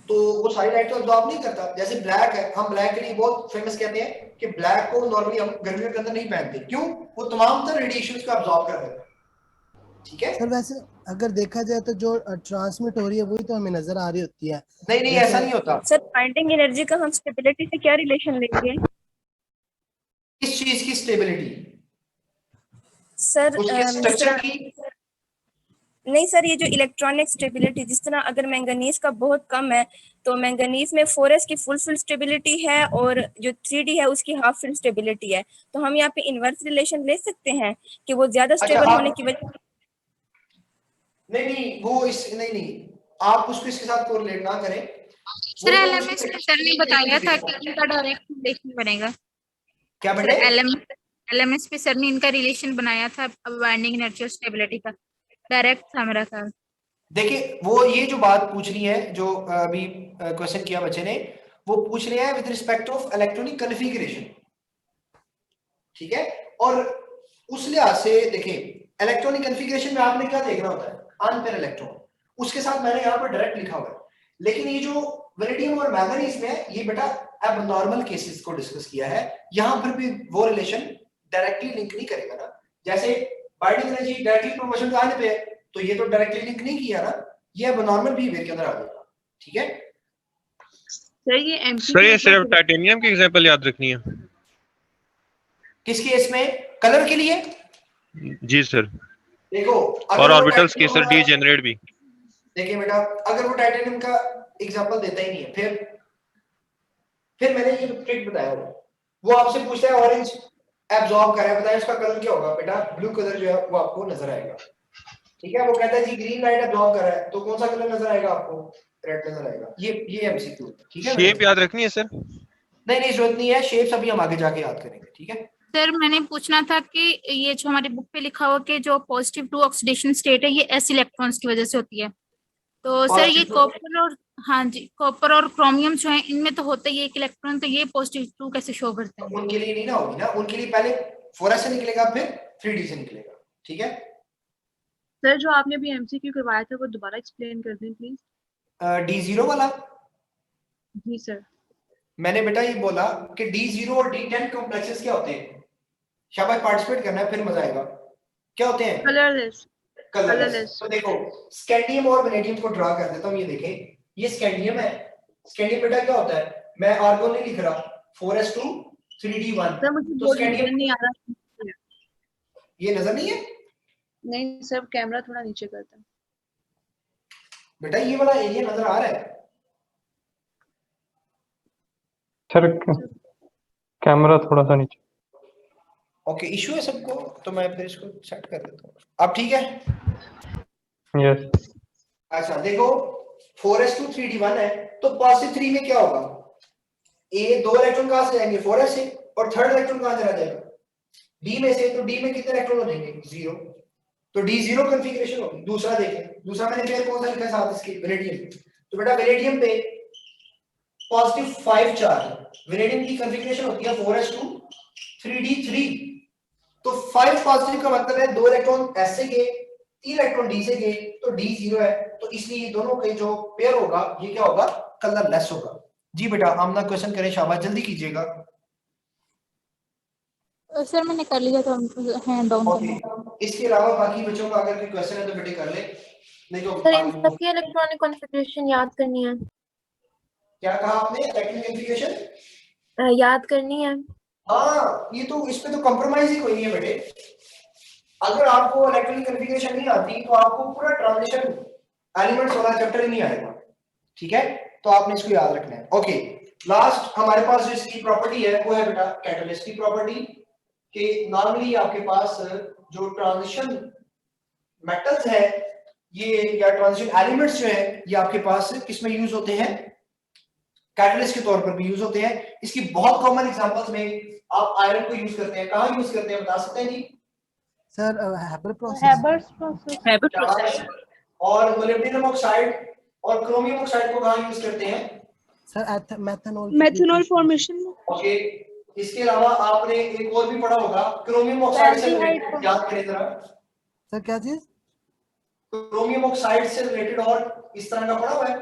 तो वो सारी लाइट तो एब्जॉर्ब नहीं करता। जैसे ब्लैक है, हम ब्लैक के लिए बहुत फेमस कहते हैं कि ब्लैक को नॉर्मली हम गर्मियों के अंदर नहीं पहनते, क्यों? वो तमाम तरह रेडिएशंस को एब्जॉर्ब कर देता है, ठीक है। सर वैसे अगर देखा जाए तो जो ट्रांसमिट हो रही है वही तो हमें नजर आ रही होती है। नहीं नहीं, जैसे ऐसा नहीं होता। सर बाइंडिंग एनर्जी का हम स्टेबिलिटी से क्या रिलेशन लेंगे? किस चीज की स्टेबिलिटी? सर उसके स्ट्रक्चर की। नहीं सर, ये जो इलेक्ट्रॉनिक स्टेबिलिटी, जिस तरह अगर मैंगनीज का बहुत कम है तो मैंगनीज में 4s की फुल स्टेबिलिटी है और जो 3d है उसकी हाफ फुल स्टेबिलिटी है, तो हम यहाँ पे इनवर्स रिलेशन ले सकते हैं कि वो ज्यादा अच्छा, स्टेबल होने आप की वजह। नहीं नहीं, वो इस नहीं नहीं, आप उसको इसके साथ कोरिलेट ना करें। वो सर तो एलएमएस में सर ने बताया था कि इनका डायरेक्ट रिलेशन बनेगा। क्या सर बेटे? एलएमएस पे सर ने इनका रिलेशन बनाया था बाइंडिंग एनर्जी और स्टेबिलिटी का, डायरेक्ट था मेरा ख्याल। देखिए, वो ये जो बात पूछ रही है, जो अभी क्वेश्चन किया बच्चे ने, वो पूछ रहे हैं with respect of electronic configuration, ठीक है। और उस लिहाज से देखिए, इलेक्ट्रॉनिक कॉन्फ़िगरेशन में आपने क्या देखना होता है? Unpaired electron. उसके साथ मैंने यहाँ पर डायरेक्ट लिखा हुआ है, लेकिन ये जो वेनेडियम और मैंगनीज में है, ये बेटा एबनॉर्मल केसेस को डिस्कस किया है। यहाँ पर भी वो रिलेशन डायरेक्टली लिंक नहीं करेगा ना। जैसे binding energy directly proportional to आने पे है, तो ये तो डायरेक्टली लिंक नहीं किया ना, ये एबनॉर्मल बिहेवियर के अंदर आ जाएगा, ठीक है। सर ये सर एमसीक्यू ये में सिर्फ टाइटेनियम की एग्जांपल याद रखनी है? किस केस में? कलर के लिए? जी सर। देखो, और अगर वो ऑर्बिटल्स के सर टाइटेनियम, डीजेनरेट भी। देखिए बेटा, अगर वो टाइटेनियम का एग्जांपल देता ही नहीं है, फिर मैंने ये ट्रिक बताया हुआ, वो आपसे पूछता है ऑरेंज एब्जॉर्ब कर रहा है, बताएं उसका कलर क्या होगा? बेटा ब्लू कलर जो है वो आपको नजर आएगा, ठीक है। वो कहता है जी ग्रीन लाइट एब्जॉर्ब कर रहा है, तो कौन सा कलर नजर आएगा आपको? रेड नजर आएगा। ये एमसीक्यू, ठीक है। शेप याद रखनी है सर? नहीं नहीं, जरूरत नहीं है, शेप्स अभी हम आगे जाके याद करेंगे, ठीक है। सर मैंने पूछना था कि ये जो हमारी बुक पे लिखा हुआ कि जो पॉजिटिव टू ऑक्सीडेशन स्टेट है ये एस इलेक्ट्रॉन्स की वजह से होती है, तो सर ये कॉपर और, हाँ जी, कॉपर और क्रोमियम जो है इनमें तो होता ही एक इलेक्ट्रॉन, तो ये पॉजिटिव टू कैसे शो करते हैं? उनके लिए नहीं ना होगी ना, उनके लिए पहले 4s से निकलेगा, फिर 3d से निकलेगा, ठीक है। सर जो आपने अभी एमसीक्यू करवाया था वो दोबारा एक्सप्लेन कर दें प्लीज। D0 वाला जी सर। मैंने बेटा ये बोला कि D0 और D10 कॉम्प्लेक्सेस क्या होते हैं? शाबाश, पार्टिसिपेट करना है, फिर मजा आएगा। क्या होते हैं? कलरलेस। कलरलेस। तो देखो, स्कैंडियम और वेनेडियम को ड्रा कर देता हूं। ये देखें, ये स्कैंडियम है। स्कैंडियम बेटा क्या होता है? मैं आर्गोन नहीं लिख रहा, 4s2 3d1। सर मुझे तो बोर्ड स्कैंडियम नहीं आ रहा। ये नजर नहीं है नहीं सर, कैमरा थोड़ा नीचे करता है। बेटा, ये वाला एरिया नजर आ रहा है? सर कैमरा थोड़ा सा नीचे। ओके, इशू है सबको, तो मैं फिर इसको सेट कर देता हूँ। अब ठीक है? यस। अच्छा देखो, 4s2 3d1 है, तो पॉजिटिव 3 में क्या होगा? ए 2 इलेक्ट्रॉन कहां से जाएंगे? 4s से, और थर्ड इलेक्ट्रॉन कहां चला जाएगा? डी में से। तो डी में कितने इलेक्ट्रॉन हो जाएंगे? 0। तो D0 कॉन्फ़िगरेशन होगी। दूसरा देखें, दूसरा मैंने पेयर कौन सा लिखा है साथ इसके? वेनेडियम। तो बेटा वेनेडियम पे पॉजिटिव 5 चार्ज, वेनेडियम की कॉन्फ़िगरेशन होती है 4s2 3d3। तो 5 पॉजिटिव का मतलब है 2 इलेक्ट्रॉन S से गए, 3 इलेक्ट्रॉन D से गए, तो D0 है। तो इसलिए दोनों के जो पेयर होगा ये क्या होगा? कलरलेस होगा। जी बेटा, आमना क्वेश्चन करें, शाबाश, जल्दी कीजिएगा। सर मैंने कर लिया था, हैंड डाउन ओके, इसके अलावा बाकी बच्चों का अगर कोई क्वेश्चन है तो बेटे कर ले, नहीं तो सर इन सबकी इलेक्ट्रॉनिक कॉन्फ़िगरेशन याद करनी है। क्या कहा आपने? इलेक्ट्रॉनिक कॉन्फ़िगरेशन याद करनी है। हाँ, ये तो इसमें तो कॉम्प्रोमाइज ही कोई नहीं है बेटे। अगर आपको इलेक्ट्रॉनिक कॉन्फ़िगरेशन नहीं आती तो आपको पूरा ट्रांजिशन एलिमेंट्स वाला चैप्टर ही नहीं आएगा, ठीक है? तो आपने इसको याद रखना है। ओके, लास्ट हमारे पास जो इसकी प्रॉपर्टी है वो है बेटा कैटलिस्ट की प्रॉपर्टी, कि नॉर्मली आपके पास जो ट्रांजिशन मेटल्स है ये या ट्रांजिशन एलिमेंट्स जो है ये आपके पास किसमें यूज होते हैं? कैटलिस्ट के तौर पर भी यूज होते हैं। इसकी बहुत कॉमन एग्जांपल्स में आप आयरन को यूज करते हैं। कहाँ यूज करते हैं बता सकते हैं जी? Sir Haber process, Haber process और मोलिब्डेनम ऑक्साइड और क्रोमियम ऑक्साइड को कहाँ यूज करते हैं? Sir methanol methanol formation. Okay, इसके अलावा आपने एक और भी पढ़ा होगा क्रोमियम ऑक्साइड से रिलेटेड, याद करें जरा। सर क्या चीज? क्रोमियम ऑक्साइड से रिलेटेड और इस तरह का पढ़ा हुआ है?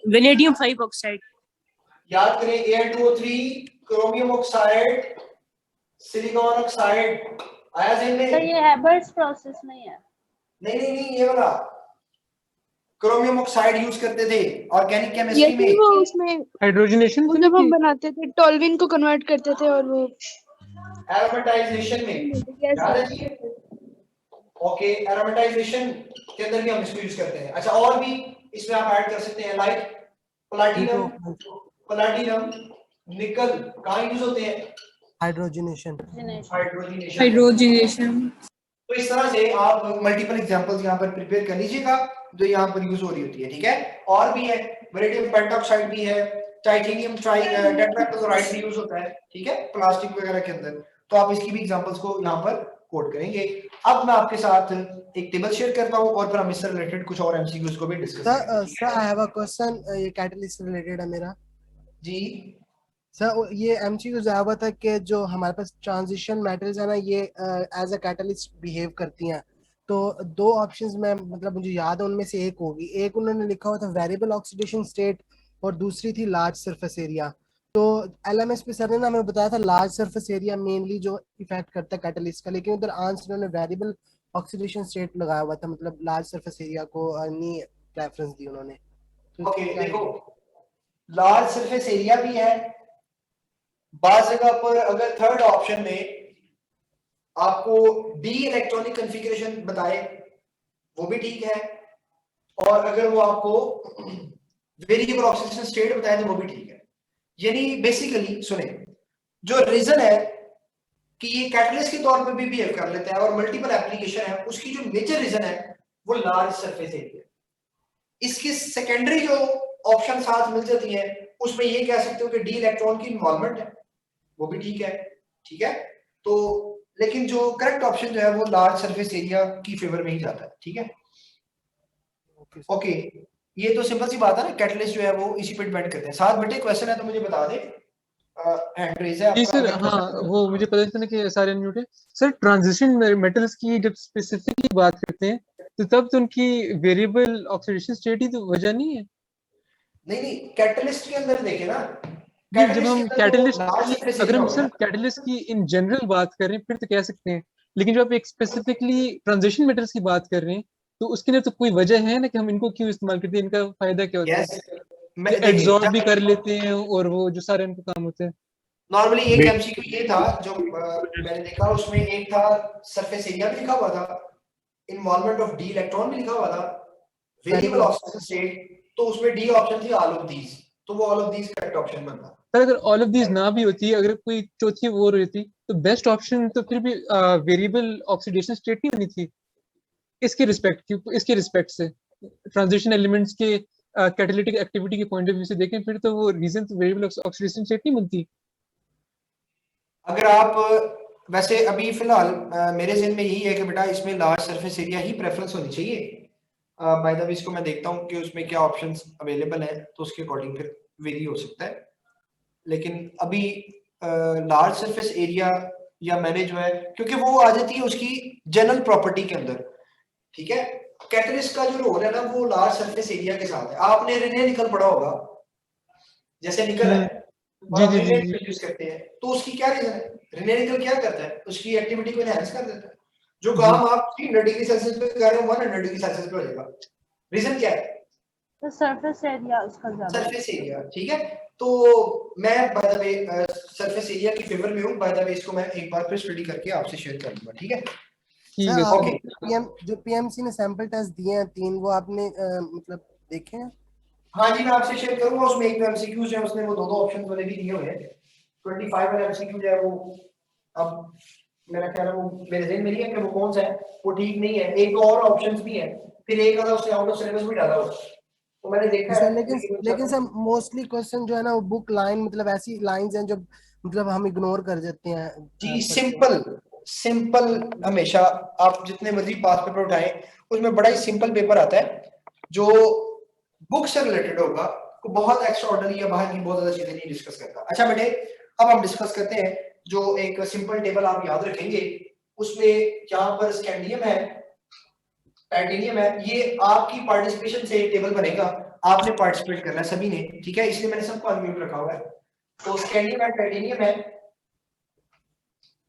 Vanadium 5 oxide. याद करें Al2O3, chromium oxide, silicon oxide, आया ध्यान में? सर ये हैबर्स प्रोसेस नहीं है। नहीं, ये वाला क्रोमियम ऑक्साइड यूज करते थे ऑर्गेनिक केमिस्ट्री ये में। वो उसमें हाइड्रोजनेशन वो जब हम बनाते थे टोल्विन को कन्वर्ट करते थे और वो एरोमेटाइजेशन में, याद है जी? ओके, एरोमेटाइजेशन के अंदर भी हम इसको यूज करते हैं। अच्छा, और भी इसमें आप ऐड कर सकते हैं लाइक प्लैटिनम, निकल, कहाँ यूज होते हैं? हाइड्रोजनेशन। हाइड्रोजनेशन। तो इस तरह से आप मल्टीपल एग्जांपल्स यहाँ पर प्रिपेयर कर लीजिएगा जो यहाँ पर यूज हो रही होती है, ठीक है? और भी है, वेनेडियम पेंटॉक्साइड भी है, टाइटेनियम टेट्राक्लोराइड भी यूज होता है, ठीक है, प्लास्टिक वगैरह के अंदर। तो आप इसकी भी एग्जांपल्स को यहाँ पर कोड करेंगे। अब मैं आपके साथ एक टेबल शेयर करता हूँ और फिर हम इससे रिलेटेड कुछ और एमसीक्यूज को भी डिस्कस करेंगे। Sir I have a question, ये कैटलिस्ट से रिलेटेड है मेरा जी। सर ये एमसीक्यूज आया हुआ था कि जो हमारे पास ट्रांजिशन मेटल्स है ना ये एज अ कैटलिस्ट बिहेव करती हैं। तो दो ऑप्शंस में मतलब मुझे याद है उनमें से एक होगी, एक उन्होंने लिखा हुआ था वेरिएबल ऑक्सीडेशन स्टेट और दूसरी थी लार्ज सरफेस एरिया। तो एलएमएस पे सर ने ना हमें बताया था लार्ज सरफेस एरिया मेनली जो इफेक्ट करता है कैटलिस्ट का, लेकिन उधर आंसर उन्होंने वेरिएबल ऑक्सीडेशन स्टेट लगाया हुआ था, मतलब लार्ज सरफेस एरिया को नहीं प्रेफरेंस दी उन्होंने। ओके, देखो लार्ज सरफेस एरिया भी है, बात जगह पर अगर थर्ड ऑप्शन में आपको डी इलेक्ट्रॉनिक कॉन्फ़िगरेशन बताए वो भी ठीक है, और अगर वो आपको वेरिएबल ऑक्सीडेशन स्टेट बताए तो वो भी ठीक है। यानी बेसिकली सुने, जो रीजन है कि ये कैटलिस्ट के तौर पर भी बिहेव कर लेता है और मल्टीपल एप्लीकेशन है, उसकी जो मेजर रीजन है वो लार्ज सरफेस एरिया। इसकी सेकेंडरी जो ऑप्शन साथ मिल जाती है उसमें ये कह सकते हो कि डी इलेक्ट्रॉन की इन्वॉल्वमेंट है, वो भी ठीक है, ठीक है। तो लेकिन जो करेक्ट ऑप्शन जो है वो लार्ज सरफेस एरिया की फेवर में ही जाता है, ठीक है। ओके, ये तो सिंपल सी बात है ना, कैटलिस्ट जो है वो इसी पे डिपेंड करते हैं। साथ बेटे क्वेश्चन है तो मुझे बता दे, हैंड रेज है जी आपका। सर, हाँ वो मुझे पता चला कि सारे अनम्यूट है। सर ट्रांजिशन मेटल्स की जब स्पेसिफिकली बात करते हैं तो तब तो उनकी वेरिएबल ऑक्सीडेशन स्टेट ही तो वजह नहीं है। नहीं, कैटलिस्ट के अंदर देखे ना, नहीं, जब हम कैटलिस्ट अगर हम सर सिर्फ कैटलिस्ट की इन जनरल बात कर रहे हैं फिर तो कह सकते हैं, लेकिन जब आप एक स्पेसिफिकली ट्रांजिशन मेटल्स की बात कर रहे हैं तो उसके लिए तो कोई वजह है ना कि हम इनको क्यों इस्तेमाल करते हैं, इनका फायदा क्या होता है? एब्जॉर्ब भी कर लेते हैं और वो जो सारे इनको काम होते हैं। नॉर्मली एक एमसीक्यू ये था जो मैंने देखा, उसमें एक था सरफेस एरिया भी लिखा हुआ था, इन्वॉल्वमेंट ऑफ डी इलेक्ट्रॉन भी लिखा हुआ था, वेरिएबल ऑक्सीडेशन स्टेट, तो उसमें डी ऑप्शन थी ऑल ऑफ दीज, तो वो all of these correct option बनता। पर अगर ऑल ऑफ दीज ना भी होती, अगर कोई चौथी वो रहती तो बेस्ट ऑप्शन तो फिर भी वेरिएबल ऑक्सीडेशन स्टेट नहीं होनी थी। इसके रिस्पेक्ट से ट्रांजिशन एलिमेंट्स के कैटालिटिक एक्टिविटी के पॉइंट ऑफ व्यू से देखें फिर तो वो रीजन वेरिएबल ऑक्सीडेशन स्टेट नहीं बनती। अगर आप वैसे अभी फिलहाल मेरे ज़हन में यही है कि बेटा इसमें लार्ज सरफेस एरिया ही प्रेफरेंस होनी चाहिए। बाय द वे इसको मैं देखता हूँ कि उसमें क्या ऑप्शंस अवेलेबल हैं, तो उसके अकॉर्डिंग फिर वेरी हो सकता है। लेकिन अभी लार्ज सरफेस एरिया या मैंने जो है, क्योंकि वो आ जाती है उसकी जनरल प्रॉपर्टी के अंदर, ठीक है। कैटलिस्ट का जो रोल है ना वो लार्ज सरफेस एरिया के साथ है। आपने रिने निकल पढ़ा होगा, जैसे निकल है और जी, रिने यूज करते हैं, तो उसकी क्या रीजन है? रिने निकल क्या करता है? उसकी एक्टिविटी को एनहांस कर देता है। जो काम आप 300 डिग्री सेल्सियस पे कर रहे हो 100 डिग्री सेल्सियस पे हो जाएगा। रीजन क्या है? तो सरफेस एरिया उसका ज्यादा, सरफेस एरिया, ठीक है। तो मैं by the way surface area की फेवर में हूँ, बाय द वे इसको मैं एक बार फिर स्टडी करके आपसे शेयर कर दूंगा, ठीक है? सर ओके, जो पीएमसी ने सैंपल टेस्ट दिए हैं 3, वो आपने मतलब देखे हैं? हाँ जी, मैं आपसे शेयर करूंगा। उसमें एक एमसीक्यूज है, उसने वो दो ऑप्शन वाले भी दिए हुए हैं। 25 वाला एमसीक्यूज है वो, अब मेरा ख्याल है वो मेरे ज़हन में नहीं है कि वो कौन सा है, वो ठीक नहीं है। एक और ऑप्शंस भी है, फिर एक आधा उसने आउट ऑफ सिलेबस भी डाला हुआ है, तो मैंने देखा है। लेकिन सर मोस्टली क्वेश्चन जो है ना वो बुक लाइन, मतलब ऐसी लाइंस हैं जो मतलब हम इग्नोर कर देते हैं। जी, सिंपल हमेशा आप जितने मर्जी पास पेपर उठाएं, उसमें बड़ा ही सिंपल पेपर आता है जो बुक से रिलेटेड होगा, को बहुत एक्स्ट्राऑर्डिनरी या बाहर की बहुत ज्यादा चीजें नहीं डिस्कस करता। अच्छा बेटे, अब हम डिस्कस करते हैं जो एक सिंपल टेबल आप याद रखेंगे। उसमें यहाँ पर स्कैंडियम है, टाइटेनियम है, ये आपकी पार्टिसिपेशन से टेबल बनेगा, आपने पार्टिसिपेट करना है सभी ने, ठीक है? इसलिए मैंने सबको अनम्यूट रखा हुआ है। तो स्कैंडियम है, टाइटेनियम है,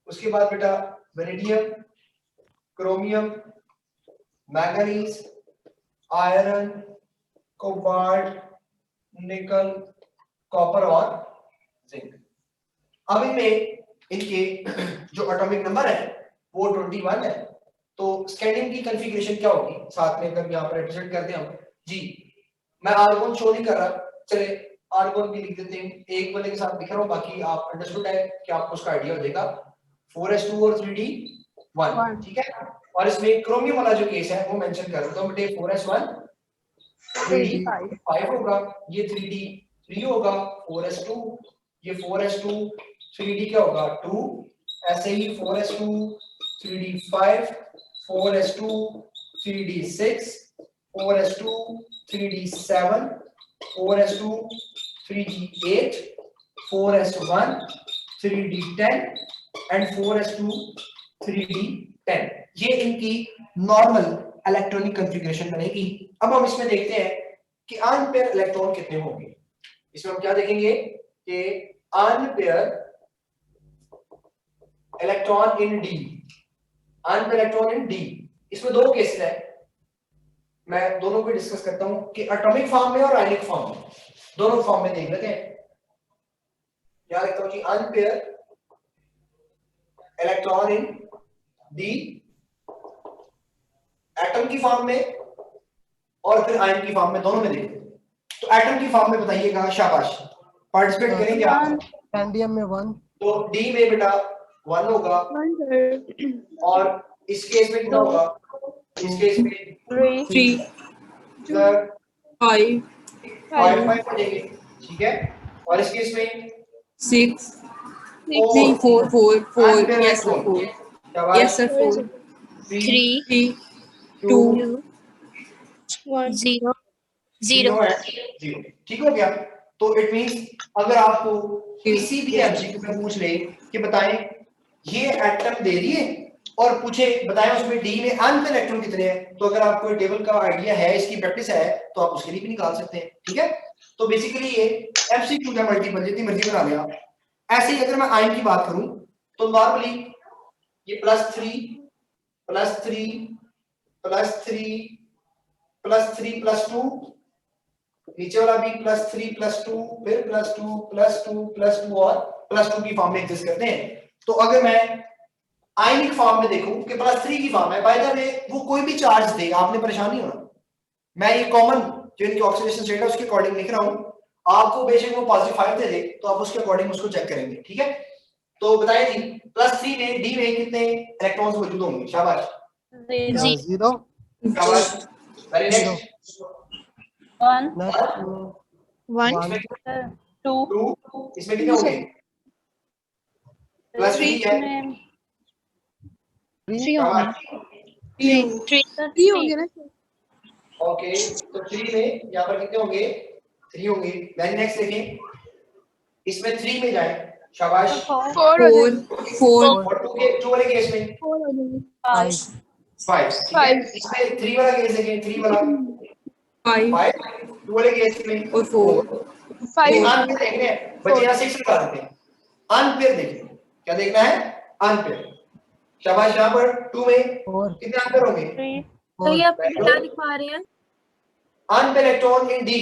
उसके बाद बेटा vanadium, chromium, manganese, iron, cobalt, निकल, कॉपर और जिंक। अब इनमें इनके जो एटॉमिक नंबर है वो 21 है। तो स्कैंडियम की कॉन्फ़िगरेशन क्या होगी, साथ में अगर यहाँ पर रिप्रेजेंट करते हैं हम जी। मैं आर्गोन शो नहीं कर रहा, चले आर्गोन भी लिख देते हैं, एक वाले के साथ लिख रहा हूँ, बाकी आप अंडरस्टूड है कि आपको उसका आइडिया हो जाएगा। 4s2 और 3d1, ठीक है? और इसमें क्रोमियम वाला जो केस है वो मेंशन कर देता हूं बेटे। 4s1 3d5 होगा, ये 3d3 होगा, 4s2 ये 4s2 3d क्या होगा 2, ऐसे ही 4s2 3d5 4s2 3d6 4s2 3d7 4s2 3d8 4s1 3d10 and 4s2 3d10। ये इनकी नॉर्मल इलेक्ट्रॉनिक कॉन्फ़िगरेशन बनेगी। अब हम इसमें देखते हैं कि अनपेयर इलेक्ट्रॉन कितने होंगे। इसमें हम क्या देखेंगे कि unpaired electron in D, unpaired electron in D, इसमें दो केसेस है, मैं दोनों को डिस्कस करता हूं कि एटॉमिक फॉर्म में और आयनिक फॉर्म में, दोनों फॉर्म में देख लेते हैं। क्या लिखता हूं कि unpaired electron in D, atom की फॉर्म में और फिर आयन की फॉर्म में, दोनों में देखते हैं। तो एटम की फॉर्म में बताइएगा, शाबाश, पार्टिसिपेट करेंगे आप। स्कैंडियम में 1, तो डी में बेटा 1 होगा, और इस केस में कितना होगा, इस केस में 3 सर 5 5 हो जाएंगे, ठीक है? और इस केस में 6 3 4 4 yes sir 4 yes sir 4 3 2 1 0 0 है, 0, ठीक हो गया? तो इट मींस अगर आपको किसी भी एमसीक्यू में पूछ ले कि बताएं ये एटम दे रही है और पूछे बताएं उसमें डी में अनपेयर इलेक्ट्रॉन कितने हैं, तो अगर आपको टेबल का आइडिया है, इसकी प्रैक्टिस है, तो आप उसके लिए भी निकाल सकते हैं, ठीक है? तो बेसिकली ये एमसीक्यू का मल्टीपल जितनी मर्जी बना ले आप। ऐसे ही अगर मैं आयन की बात करूं तो नॉर्मली ये +3 +3 +3 +3 +2, नीचे वाला भी +3 +2 फिर +2 +2 +2 और +2 की फॉर्म में एग्जिस्ट करते हैं। तो अगर मैं आयनिक फॉर्म में देखूं कि +3 की फॉर्म है, बाय द वे वो कोई भी चार्ज दे, आपने परेशान नहीं होना। मैं ये कॉमन जो इनकी ऑक्सीडेशन स्टेट है उसके अकॉर्डिंग लिख रहा हूं, आपको बेशक वो +5 दे दे तो आप उसके अकॉर्डिंग उसको चेक करेंगे, ठीक है? तो बताइए जी +3 में डी में कितने इलेक्ट्रॉन्स मौजूद होंगे? शाबाश, 0 शाबाश, वेरी नेक्स्ट 1 1 2 इसमें कितने होंगे? +3 है, 3 होंगे, 3 होंगे ना ओके, तो 3 में यहाँ पर कितने होंगे? 3 होंगे। वेरी नेक्स्ट देखें, इसमें 3 में जाए, शाबाश, 4 और 2 वाले केस में 5 5, इसमें 3 वाला केस देखें, 3 वाला 5, 2 वाले केस में और 4 अनपेयर देखने हैं बच्चे, यहाँ 6 लगा देते हैं। अनपेयर देखिए, क्या देखना है? अनपेयर, शाबाश। यहाँ पर 2 में कितने अनपेयर होंगे? तो ये आप क्या दिखा रहे हैं? Unpaired electron in D,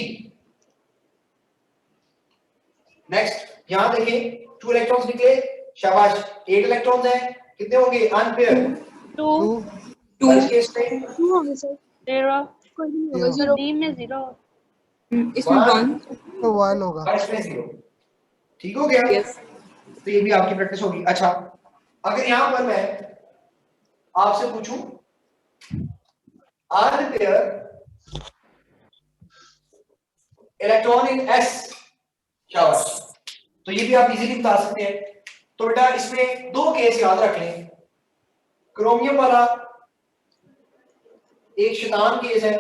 next यहाँ देखें 2 इलेक्ट्रॉन्स निकले, शाबाश 8 इलेक्ट्रॉन्स हैं, कितने होंगे अनपेयर? 2 और इस केस में 2 होंगे सर 0 कोई नहीं होगा सर डी में 0 इसमें 1 तो 1 होगा और इसमें 0। ठीक हो गया? तो ये भी आपकी प्रैक्टिस होगी। अच्छा अगर यहाँ पर मैं आपसे पूछूं अनपेयर इलेक्ट्रॉन इन एस, शाबाश, तो ये भी आप इजीली बता सकते हैं। तो बेटा इसमें 2 केस याद रख लें, क्रोमियम वाला एक शैतान केस है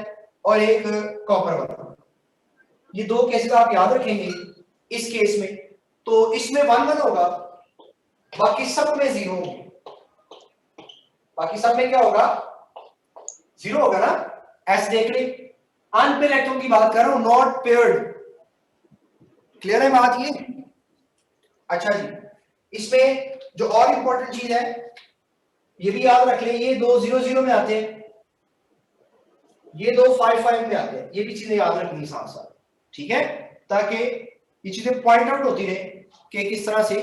और एक कॉपर वाला। ये 2 केसेस आप याद रखेंगे इस केस में, तो इसमें 1 1 होगा, बाकी सब में 0 होगा। बाकी सब में क्या होगा? 0 होगा ना। एस देख ले, अनपेयर इलेक्ट्रॉन की बात कर रहा हूं, नॉट पेयर्ड। क्लियर है बात ये? अच्छा जी, इसमें जो और इंपॉर्टेंट चीज है ये भी याद रख ले, ये 2 0 0 में आते हैं, ये 2 5 5 में आते हैं, ये भी चीजें याद रखनी साथ साथ, ठीक है, ताकि ये चीजें पॉइंट आउट होती रहे कि किस तरह से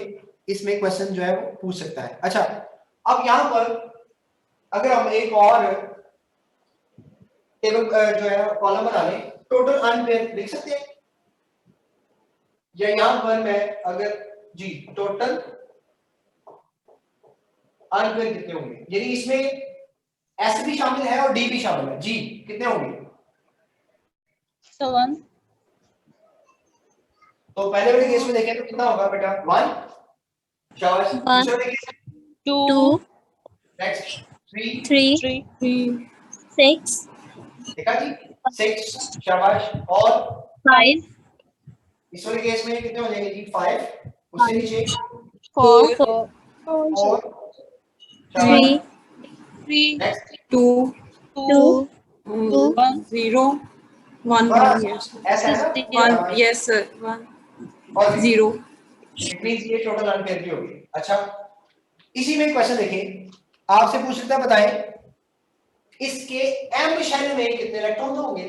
इसमें क्वेश्चन जो है वो पूछ सकता है। अच्छा अब यहां पर अगर हम एक और टेबल जो है कॉलम बना लें, टोटल अनपेयर लिख सकते हैं, या यहां पर मैं अगर जी टोटल अनपेयर कितने होंगे, यानी इसमें एस भी शामिल है और डी भी शामिल है, जी कितने होंगे? 1 तो पहले वाले केस में देखें तो कितना होगा बेटा? 1, शाबाश। दूसरे वाले केस 2 नेक्स्ट 3 3 6 देखा जी 6, शाबाश। और 5 इस वाले केस में कितने हो जाएंगे जी? 5, उससे नीचे 4 और 3 नेक्स्ट 2 1 0 1 ऐसा है ना? 1 yes sir 1 और 0 इट मींस ये टोटल अनपेयर की होगी। अच्छा इसी में क्वेश्चन देखें, आपसे पूछ सकता है बताएं इसके एम शेल में कितने इलेक्ट्रॉन होंगे?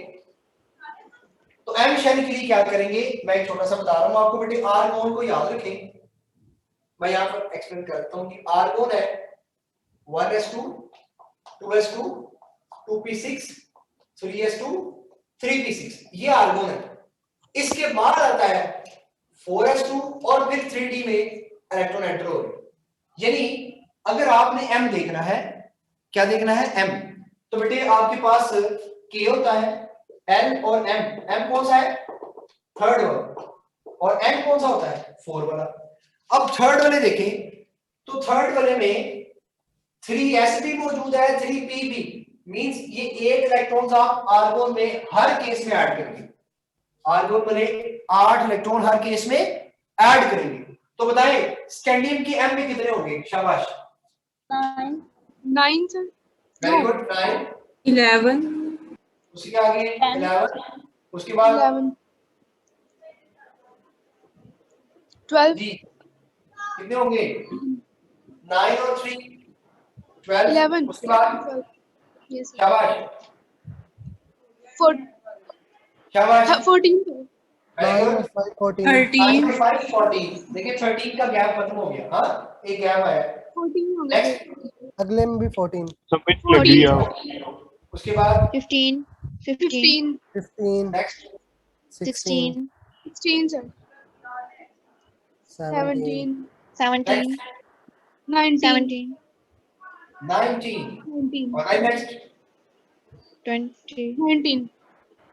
तो एम शेल के लिए क्या करेंगे, मैं एक छोटा सा बता रहा हूं आपको बेटे। आर्गोन को याद रखें, मैं यहां पर एक्सप्लेन करता हूं कि आर्गोन है 1s2 2s2 2p6 3s2 3p6, ये आर्गोन है। इसके बाद आता है 4s2 और फिर 3d में इलेक्ट्रॉन एंटर हो रहे। यानी अगर आपने m देखना है, क्या देखना है? m, तो बेटे आपके पास k होता है, l और m कौन सा है? थर्ड वाला, और n कौन सा होता है? 4 वाला। अब थर्ड वाले देखें तो थर्ड वाले में 3s भी मौजूद है, 3p भी, मींस ये 8 इलेक्ट्रॉन्स आप आर्गोन में हर केस में ऐड करेंगे। आर्गोन वाले 8 इलेक्ट्रॉन हर केस में ऐड करेंगे। तो बताएं स्कैंडियम की m में कितने होंगे? शाबाश 9 सर वेरी गुड 9 11 उसके आगे 11 उसके बाद 11 12 जी कितने होंगे? 9 और 3 12 11 उसके बाद yes sir शाबाश 4 शाबाश 14 वेरी 9 गुड और 5 14 13 5 14 देखिए 13 का गैप खत्म हो गया। हाँ एक गैप आया 14 हो गया नेक्स्ट अगले में भी 14 सबमिट लग गई आप। उसके बाद 15 15 15 नेक्स्ट 16 16 sir 17 17 नेक्स्ट 19 19 19 और नेक्स्ट 20 19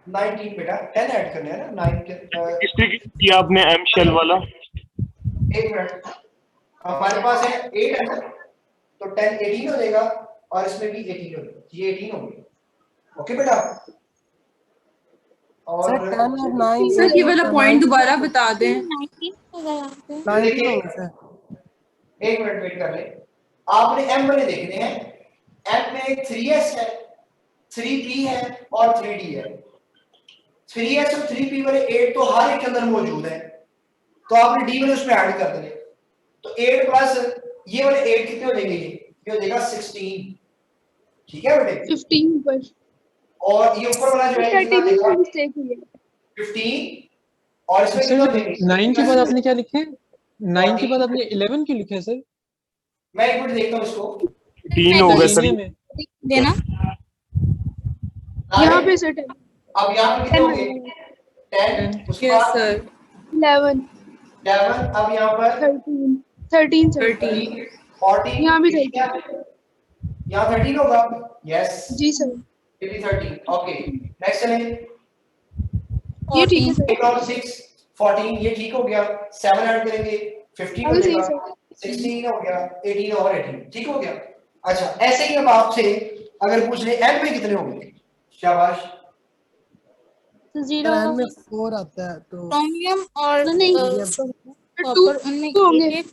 19 बेटा 10 ऐड करने हैं ना 9 के किसने किया आपने एम शेल वाला? एक मिनट हमारे पास है 8 है ना, तो 10 18 हो जाएगा और इसमें भी 18 हो जाएगा, ये 18 हो गया। ओके बेटा और सर 10 और 9 सर ये वाला पॉइंट दोबारा बता दें। 19 होगा सर। एक मिनट वेट कर ले, आपने m वाले देखने हैं। m में 3s है, 3p है और 3d है। 3s और 3p वाले 8 तो हर एक के अंदर मौजूद है, तो आपने d वाले उसमें ऐड कर देने। तो 8 प्लस ये वाले 8 कितने हो जाएंगे? ये हो जाएगा 16। ठीक है बेटे 15 पर और ये ऊपर वाला जो है कितना 30 देगा? में मिस्टेक हुई है 15 और इसमें कितना सर देंगे 9 के बाद आपने क्या लिखे? 9 के बाद आपने 11 क्यों लिखे सर? मैं एक मिनट देखता हूँ इसको 3 हो गए सर। जीनिया में देना यहाँ पे सर अब यहाँ पे कितने होंगे 10 उसके यस बाद सर 11 11 अब यहाँ पर 13 सर 13 14 यहाँ भी यहाँ 13 होगा यस जी सर ये भी 13 ओके नेक्स्ट चलें ये ठीक है सर 8 और 6 14 ये ठीक हो गया 7 ऐड करेंगे 15 हो अभी सही जाएगा 16 हो गया 18 और 18 ठीक हो गया अच्छा ऐसे ही अब आपसे अगर पूछ ले एन में कितने होंगे शाबाश जीरो एन में 4 आता है तो क्रोमियम और नहीं कॉपर उनमें एक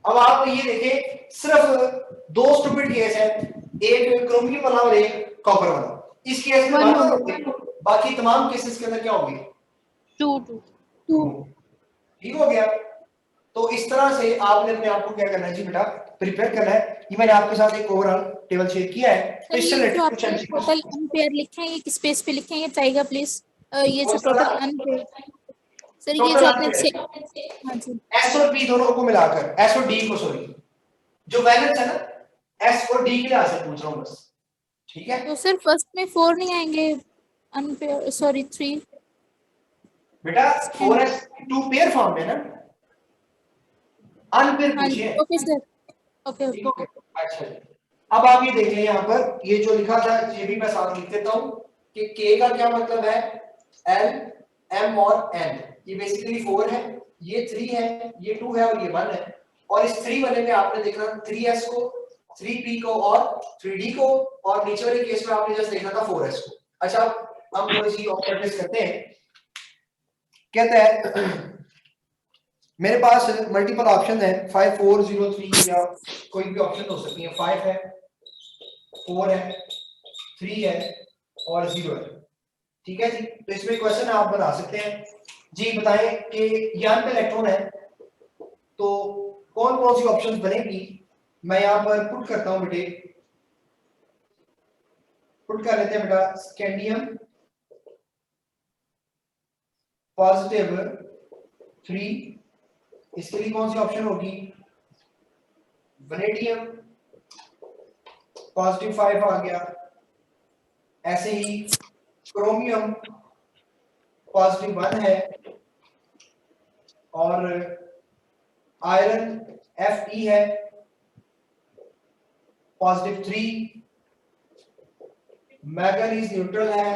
अब आप ये देखें सिर्फ दो स्टूपिड केस है एक क्रोमियम वाला और एक कॉपर वाला इस केस में बात होगी बाकी तमाम केसेस के अंदर क्या होंगे 2 ठीक हो गया तो इस तरह से आपने अपने आप को क्या करना है जी बेटा प्रिपेयर करना है ये मैंने आपके साथ एक ओवरऑल टेबल शेयर किया है तो इससे रिलेटेड कुछ टोटल अनपेयर लिखे हैं ये स्पेस पे लिखे हैं ये चाहिएगा प्लीज ये जो टोटल अनपेयर सर ये जो आपने हाँ जी एस और पी दोनों को मिलाकर एस और डी को सॉरी जो वैलेंस है ना एस और डी के लिहाज से पूछ रहा हूं बस ठीक है तो सर फर्स्ट में 4 नहीं आएंगे अनपेयर सॉरी 3 बेटा 4s 2 पेयर फॉर्म में ना अनपेयर हाँ जी पूछिए ओके सर ओके ठीक हो गया अच्छा जी अब आप ये देख लें यहाँ पर ये जो लिखा था ये भी मैं साथ लिख देता हूँ कि के का क्या मतलब है एल एम और एन ये बेसिकली 4 है ये 3 है ये 2 है और ये 1 है और इस 3 वाले में आपने देखना 3s को 3p को और 3d को और नीचे वाले केस में आपने जस्ट देखना था 4s को अच्छा हम थोड़ी सी और प्रैक्टिस करते हैं कहता है मेरे पास मल्टीपल ऑप्शन है 5 4 0 3 या कोई भी ऑप्शन हो सकती है 5 है 4 है 3 है और 0 है ठीक है जी तो इसमें क्वेश्चन आप बना सकते हैं जी बताएं कि यहाँ पे इलेक्ट्रॉन है तो कौन कौन सी ऑप्शंस बनेगी मैं यहाँ पर पुट करता हूँ बेटे पुट कर लेते हैं बेटा स्कैंडियम पॉजिटिव 3 इसके लिए कौन सी ऑप्शन होगी वनेडियम पॉजिटिव 5 आ गया ऐसे ही क्रोमियम पॉजिटिव 1 है और आयरन Fe है पॉजिटिव 3 मैंगनीज न्यूट्रल है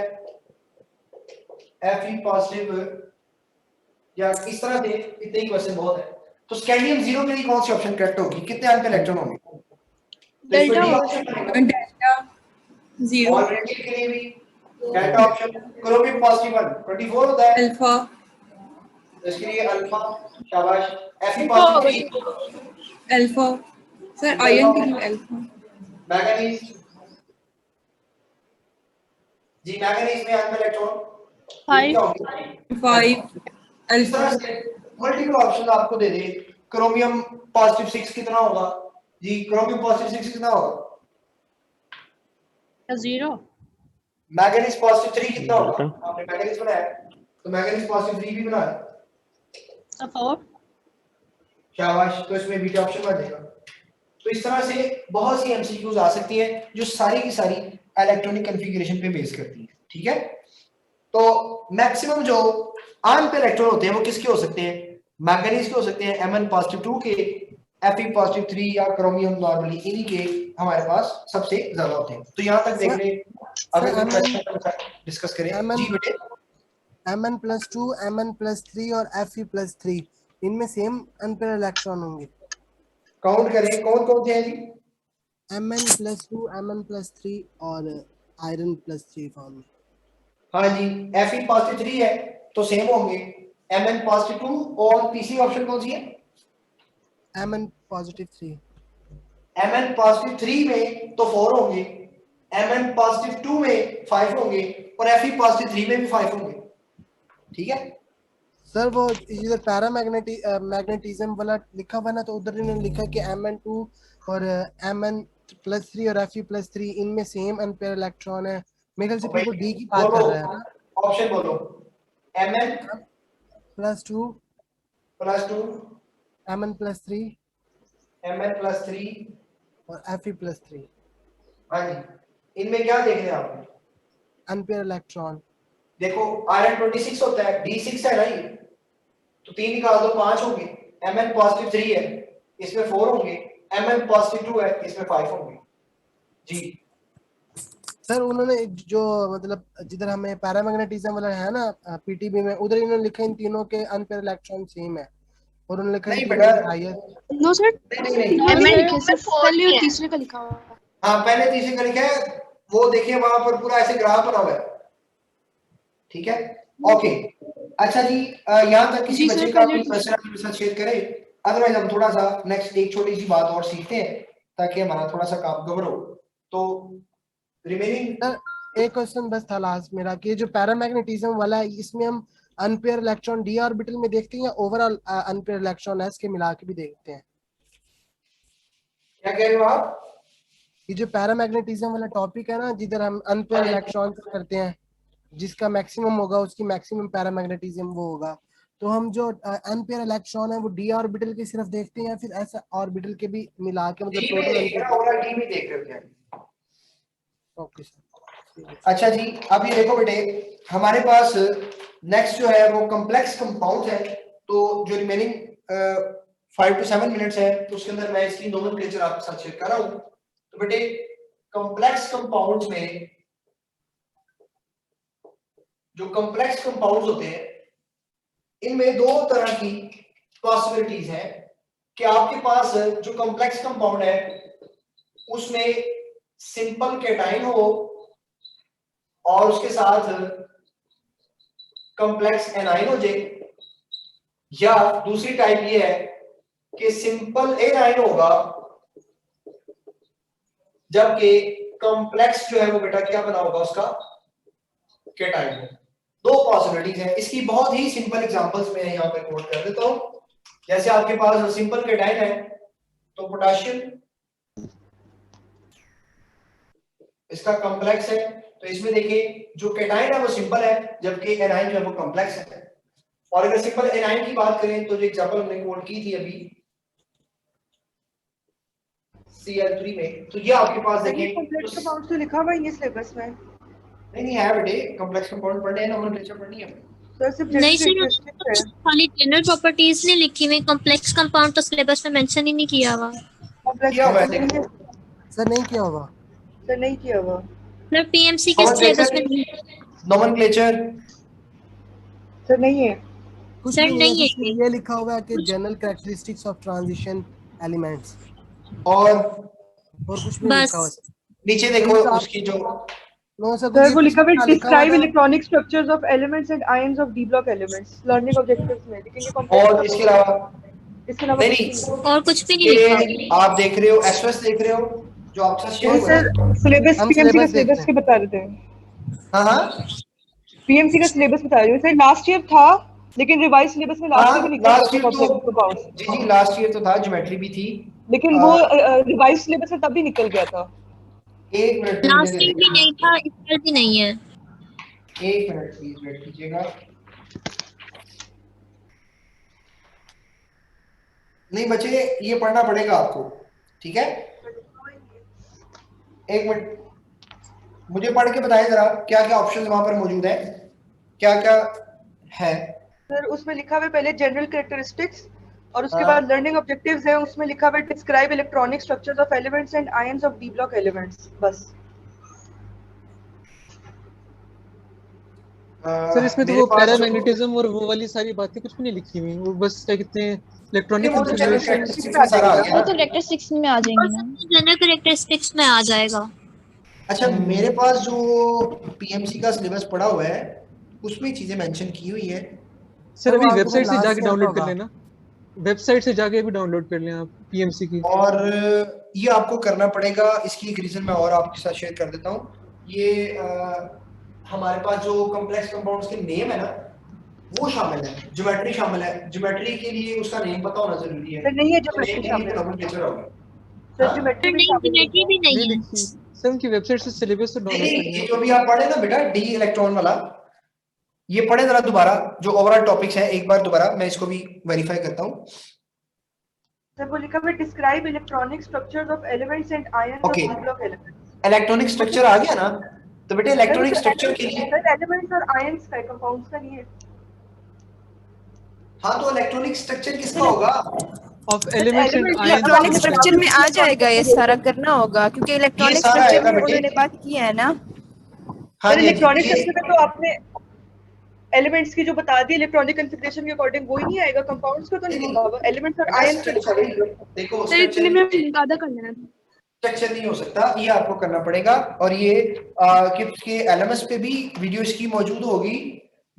Fe पॉजिटिव या इस तरह से इतने ही क्वेश्चन बहुत है तो स्कैंडियम 0 के लिए कौन सी ऑप्शन करेक्ट होगी कितने आंसर इलेक्ट्रॉन होंगे डेल्टा 0 और रेडियल के लिए भी डेल्टा ऑप्शन क्रोमियम पॉजिटिव 1 24 होता है अल्फा इसके लिए अल्फा शाबाश Fe positive 3 alpha sir iron के लिए अल्फा मैंगनीज जी मैंगनीज में answer electron 5 alpha multiple option आपको दे दे क्रोमियम पॉजिटिव 6 कितना होगा जी क्रोमियम पॉजिटिव 6 कितना होगा 0 मैंगनीज पॉजिटिव 3 कितना होगा आपने मैंगनीज बनाया तो मैंगनीज पॉजिटिव 3 भी बनाया 4 शाबाश तो इसमें बीटा ऑप्शन बन जाएगा तो इस तरह से बहुत सी एमसीक्यूज आ सकती हैं जो सारी की सारी इलेक्ट्रॉनिक कॉन्फ़िगरेशन पे बेस करती है ठीक है तो मैक्सिमम जो आन पे इलेक्ट्रॉन होते हैं वो किसके हो सकते हैं मैंगनीज के हो सकते हैं Mn पॉजिटिव 2 के Fe पॉजिटिव 3 या क्रोमियम नॉर्मली इन्हीं के हमारे पास सबसे ज्यादा होते हैं तो यहां तक देख लें अगर कोई क्वेश्चन डिस्कस करें जी बेटे Mn+2 Mn+3 और Fe+3 इनमें सेम अनपेयर इलेक्ट्रॉन होंगे काउंट करें कौन कौन से हैं जी Mn+2 Mn+3 और आयरन+3 फॉर्म में हाँ जी Fe पॉजिटिव 3 है तो सेम होंगे Mn पॉजिटिव 2 और तीसरी ऑप्शन कौन सी है Mn+3 Mn पॉजिटिव 3 में तो 4 होंगे Mn पॉजिटिव 2 में 5 होंगे और Fe पॉजिटिव 3 में भी 5 होंगे ठीक है सर वो इधर मैग्नेटिज्म वाला लिखा हुआ ना तो उधर इन्होंने लिखा कि Mn2 और Mn+3 और Fe+3 इनमें सेम अनपेयर इलेक्ट्रॉन है मेरे ख्याल से वो डी की बात कर रहा है ऑप्शन बोलो Mn +2 Mn+3 Mn+3 और Fe+3। हाँ जी, इनमें क्या देख रहे हैं आप? Unpaired electron. देखो आयरन 26 होता है, D6 है ना ये, तो 3 निकाल दो 5 होंगे। Mn+3 है, इसमें 4 होंगे। Mn+2 है, इसमें 5 होंगे। जी सर उन्होंने जो मतलब जिधर हमें पैरामैग्नेटिज्म वाला है ना पीटीबी में, उधर इन्होंने लिखा इन तीनों के अनपेयर इलेक्ट्रॉन सेम है और उन्होंने लिखा नहीं इन बेटा, तीनों के हाईएस्ट। नो सर, नहीं नहीं लिखे, सिर्फ पहले और तीसरे का लिखा हुआ है। हाँ पहले तीसरे का लिखा है, वो देखिए वहां पर पूरा ऐसे ग्राफ बना हुआ है, ठीक है ओके। अच्छा जी, यहाँ तक किसी जी सर, बच्चे का पहले कोई क्वेश्चन आपके साथ शेयर करे, अदरवाइज हम थोड़ा सा नेक्स्ट एक छोटी सी बात और सीखते हैं ताकि हमारा थोड़ा सा काम कवर हो। तो रिमेनिंग सर एक क्वेश्चन बस था लास्ट मेरा कि जो पैरामैग्नेटिज्म वाला है इसमें हम अनपेयर इलेक्ट्रॉन डी ऑर्बिटल में देखते हैं या ओवरऑल अनपेयर इलेक्ट्रॉन एस के मिला के भी देखते हैं? क्या कह रहे हो आप? ये जो पैरामैग्नेटिज्म वाला टॉपिक है ना, जिधर हम अनपेयर इलेक्ट्रॉन करते हैं, जिसका मैक्सिमम होगा उसकी मैक्सिमम पैरामैग्नेटिज्म वो होगा, तो हम जो अनपेयर इलेक्ट्रॉन है वो डी ऑर्बिटल के सिर्फ देखते हैं या फिर ऐसा ऑर्बिटल के भी मिला के मतलब डी में टोटल देखिए ना, ओवरऑल डी में देख रहे हैं। Okay sir. अच्छा जी, अब ये देखो बेटे, हमारे पास नेक्स्ट जो है वो कॉम्प्लेक्स कंपाउंड है। तो जो रिमेनिंग 5 to 7 मिनट्स है तो उसके अंदर मैं इसकी नोमेनक्लेचर आपके साथ शेयर कर रहा हूं। तो बेटे कॉम्प्लेक्स कंपाउंड्स में जो कॉम्प्लेक्स कंपाउंड्स होते हैं इनमें दो तरह की पॉसिबिलिटीज हैं कि आपके पास जो कॉम्प्लेक्स कंपाउंड है उसमें सिंपल कैटाइन हो और उसके साथ कॉम्प्लेक्स एनाइन हो जाए, या दूसरी टाइप ये है कि सिंपल एनाइन होगा जबकि कॉम्प्लेक्स जो है वो बेटा क्या बना होगा उसका कैटाइन हो। दो पॉसिबिलिटीज हैं। इसकी बहुत ही सिंपल एग्जांपल्स मैं यहां पे कोट कर देता हूं। जैसे आपके पास सिंपल कैटाइन है तो पोटेशियम, इसका कॉम्प्लेक्स है, तो इसमें देखिए जो कैटाइन है वो सिंपल है जबकि एनाइन जो है वो कॉम्प्लेक्स है। और अगर सिंपल एनाइन की बात करें तो जो एग्जांपल हमने कोट की थी अभी Cl3 में, तो ये आपके पास देखिए कॉम्प्लेक्स कंपाउंड्स तो लिखा हुआ है ये सिलेबस में। नहीं है बेटे, कॉम्प्लेक्स कंपाउंड पढ़ने हैं, नोमेनक्लेचर पढ़नी है। नहीं सर, खाली जनरल प्रॉपर्टीज नहीं लिखी हुई, कॉम्प्लेक्स कंपाउंड तो सिलेबस में मेंशन ही नहीं किया हुआ। किया हुआ है सर, नहीं किया हुआ सर, नहीं किया हुआ सर पीएमसी के सिलेबस में नोमेनक्लेचर सर नहीं है। कुछ सर भी नहीं है इसमें ये लिखा हुआ है कि general characteristics of transition elements और कुछ भी नहीं लिखा हुआ है। नीचे देखो उसकी जो नो सर, सर वो लिखा हुआ है लिखा हुआ डिस्क्राइब था। Electronic structures of elements and ions of d block elements learning objectives में, लेकिन ये और इसके अलावा नहीं और कुछ भी नहीं लिखा। आप देख रहे हो एसएस देख रहे हो जो आपके साथ शेयर हुआ है। सर सिलेबस हम पीएमसी का syllabus देखते सिलेबस के बता देते हैं। हाँ पीएमसी का सिलेबस बता रही हूँ सर। लास्ट ईयर था लेकिन रिवाइज सिलेबस में लास्ट ईयर भी निकल लास्ट गया ईयर था तो कंपाउंड्स, जी लास्ट ईयर तो था, ज्योमेट्री भी थी, लेकिन वो रिवाइज सिलेबस में तब भी निकल गया था। एक मिनट लास्ट ईयर भी नहीं था, इस साल भी नहीं है। एक मिनट प्लीज वेट कीजिएगा। नहीं बच्चे ये पढ़ना पड़ेगा आपको, ठीक है? एक मिनट मुझे पढ़ के बताएं जरा क्या क्या ऑप्शंस वहां पर मौजूद है, क्या क्या है। सर उसमें लिखा हुआ है पहले जनरल कैरेक्टरिस्टिक्स और उसके बाद लर्निंग ऑब्जेक्टिव्स है, उसमें लिखा हुआ है describe electronic structures of elements and ions of d block elements. बस सर इसमें तो वो पैरामैग्नेटिज्म और वो वाली सारी बातें कुछ भी नहीं लिखी हुई, वो बस क्या कहते हैं इलेक्ट्रॉनिक वो तो जनरल कैरेक्टरिस्टिक्स में आ जाएगा। वो तो कैरेक्टरिस्टिक्स में आ जाएंगे ना, जनरल कैरेक्टरिस्टिक्स में आ जाएगा। अच्छा मेरे पास जो पीएमसी का सिलेबस पड़ा हुआ है उसमें चीजें मेंशन की हुई है। सर अभी वेबसाइट से जाके डाउनलोड कर लेना, वेबसाइट से जाके भी डाउनलोड कर लें आप पीएमसी की। और ये आपको करना पड़ेगा, इसकी एक रीजन मैं और आपके साथ शेयर कर देता हूँ। ये हमारे पास जो कॉम्प्लेक्स कंपाउंड्स के नेम है ना वो शामिल है, ज्योमेट्री शामिल है, ज्योमेट्री के लिए उसका नेम पता होना जरूरी है। नहीं है ज्योमेट्री शामिल, नोमेनक्लेचर होगा सर ज्योमेट्री भी शामिल ज्योमेट्री भी नहीं है। सर उनकी वेबसाइट से सिलेबस तो डाउनलोड कर ये जो भी आप पढ़े ना बेटा डी इलेक्ट्रॉन वाला, ये पढ़े जरा दोबारा जो ओवरऑल टॉपिक्स है, एक बार दोबारा मैं इसको भी वेरीफाई करता हूँ। सर वो लिखा हुआ है describe electronic structures of elements and ions of d block elements. Electronic structure आ गया ना, तो बेटे इलेक्ट्रॉनिक स्ट्रक्चर के लिए सर एलिमेंट्स और आयंस का कंपाउंड्स का नहीं है। हाँ तो इलेक्ट्रॉनिक स्ट्रक्चर किसका होगा? Of elements and ions. Electronic structure में आ जाएगा, ये सारा करना होगा क्योंकि इलेक्ट्रॉनिक स्ट्रक्चर में उन्होंने बात की है ना। हाँ इलेक्ट्रॉनिक स्ट्रक्चर में तो आपने एलिमेंट्स की जो बता दी इलेक्ट्रॉनिक कॉन्फ़िगरेशन के अकॉर्डिंग वही नहीं आएगा, कंपाउंड्स का तो नहीं लिखा हुआ, एलिमेंट्स और आयंस का लिखा हुआ है। देखो सर इतने में आधा कर लेना था। स्ट्रक्चर नहीं हो सकता, ये आपको करना पड़ेगा। और ये किप्स के एलएमएस पे भी वीडियो इसकी मौजूद होगी,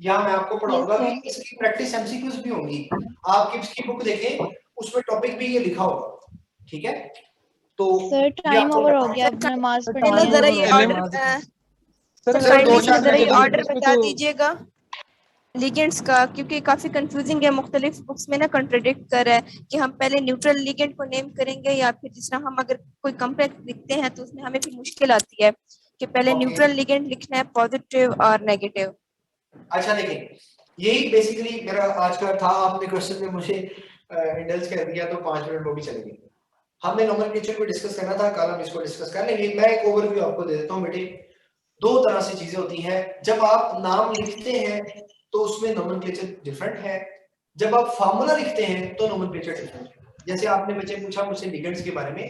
या मैं आपको पढ़ाऊंगा कि इसकी प्रैक्टिस एमसीक्यूज भी होंगी। आप किप्स की बुक देखें, उसमें टॉपिक भी ये लिखा होगा, ठीक है? तो सर टाइम ओवर हो गया, अब नमाज पढ़नी है। जरा ये ऑर्डर बता दीजिएगा लिगेंड्स का, क्योंकि काफी कंफ्यूजिंग है, मुख्तलिफ बुक्स में ना कॉन्ट्रडिक्ट कर रहा है कि हम पहले न्यूट्रल लिगेंड को नेम करेंगे या फिर जिस तरह हम अगर कोई कॉम्प्लेक्स लिखते हैं तो उसमें हमें फिर मुश्किल आती है कि पहले न्यूट्रल लिगेंड लिखना है, पॉजिटिव और नेगेटिव। अच्छा देखिए, यही बेसिकली मेरा आज का था। आपने क्वेश्चन में मुझे इंडल्ज कर दिया तो 5 मिनट वो भी चलेंगे। हमने नोमेनक्लेचर को डिस्कस करना था, कल हम इसको डिस्कस कर लेंगे। मैं एक ओवरव्यू आपको दे देता हूँ बेटे। 2 तरह से चीजें होती हैं। जब आप नाम लिखते हैं तो उसमें नोमेनक्लेचर डिफरेंट है, जब आप फार्मूला लिखते हैं तो नोमेनक्लेचर डिफरेंट है। जैसे आपने बच्चे पूछा मुझसे लिगेंड्स के बारे में,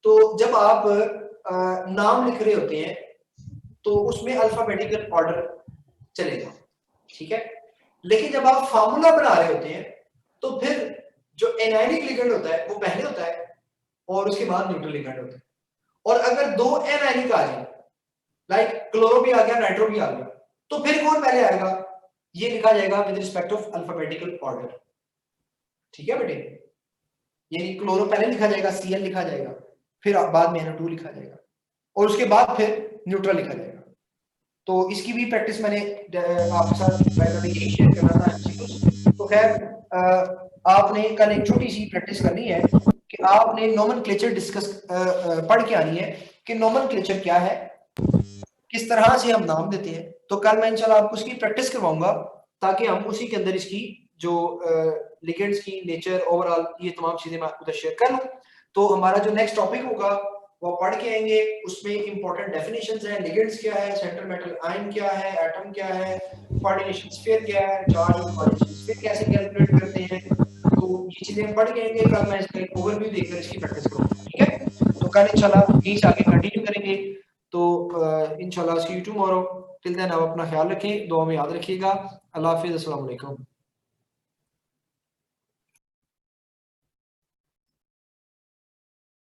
तो जब आप नाम लिख रहे होते हैं तो उसमें अल्फाबेटिकल ऑर्डर चलेगा, ठीक है? लेकिन जब आप फार्मूला बना रहे होते हैं तो फिर जो एनायनिक लिगेंड होता है वो पहले होता है और उसके बाद न्यूट्रल लिगेंड होता है। और अगर 2 एनायनिक आ जाए, लाइक क्लोरो भी आ गया, नाइट्रो भी आ गया, तो फिर कौन पहले आएगा? ये लिखा जाएगा with respect of alphabetical order, ठीक है बेटे? यानी क्लोरो पहले लिखा जाएगा, Cl लिखा जाएगा, फिर बाद में NO2 लिखा जाएगा, और उसके बाद फिर न्यूट्रल लिखा जाएगा। तो इसकी भी प्रैक्टिस मैंने आपके साथ शेयर करना था। तो खैर आपने कल एक छोटी सी प्रैक्टिस करनी है कि आपने नोमेनक्लेचर डिस्कस पढ़ के आनी है कि नोमेनक्लेचर क्या है, किस तरह से हम नाम देते हैं। तो कल मैं इंशाल्लाह आपको उसकी प्रैक्टिस करवाऊंगा ताकि हम उसी के अंदर इसकी जो लिगेंड्स की नेचर, ओवरऑल ये तमाम चीजें मैं उधर शेयर कर लूं। तो हमारा जो नेक्स्ट टॉपिक होगा वो पढ़ के आएंगे, उसमें इंपॉर्टेंट डेफिनेशंस हैं। लिगेंड्स क्या है, सेंट्रल मेटल आयन क्या है, एटम क्या है, कोऑर्डिनेशन स्फीयर क्या है, चार्ज और कोऑर्डिनेशन स्फीयर कैसे कैलकुलेट करते हैं। तो ये चीजें पढ़ के आएंगे। कल मैं इसका एक ओवरव्यू देकर इसकी प्रैक्टिस करूंगा, ठीक है? तो कल इंशाल्लाह यहीं से आगे कंटिन्यू करेंगे। तो इंशाल्लाह सी यू टुमारो। टिल देन आप अपना ख्याल रखें, दुआ में याद रखिएगा। अल्लाह हाफिज़, अस्सलाम वालेकुम।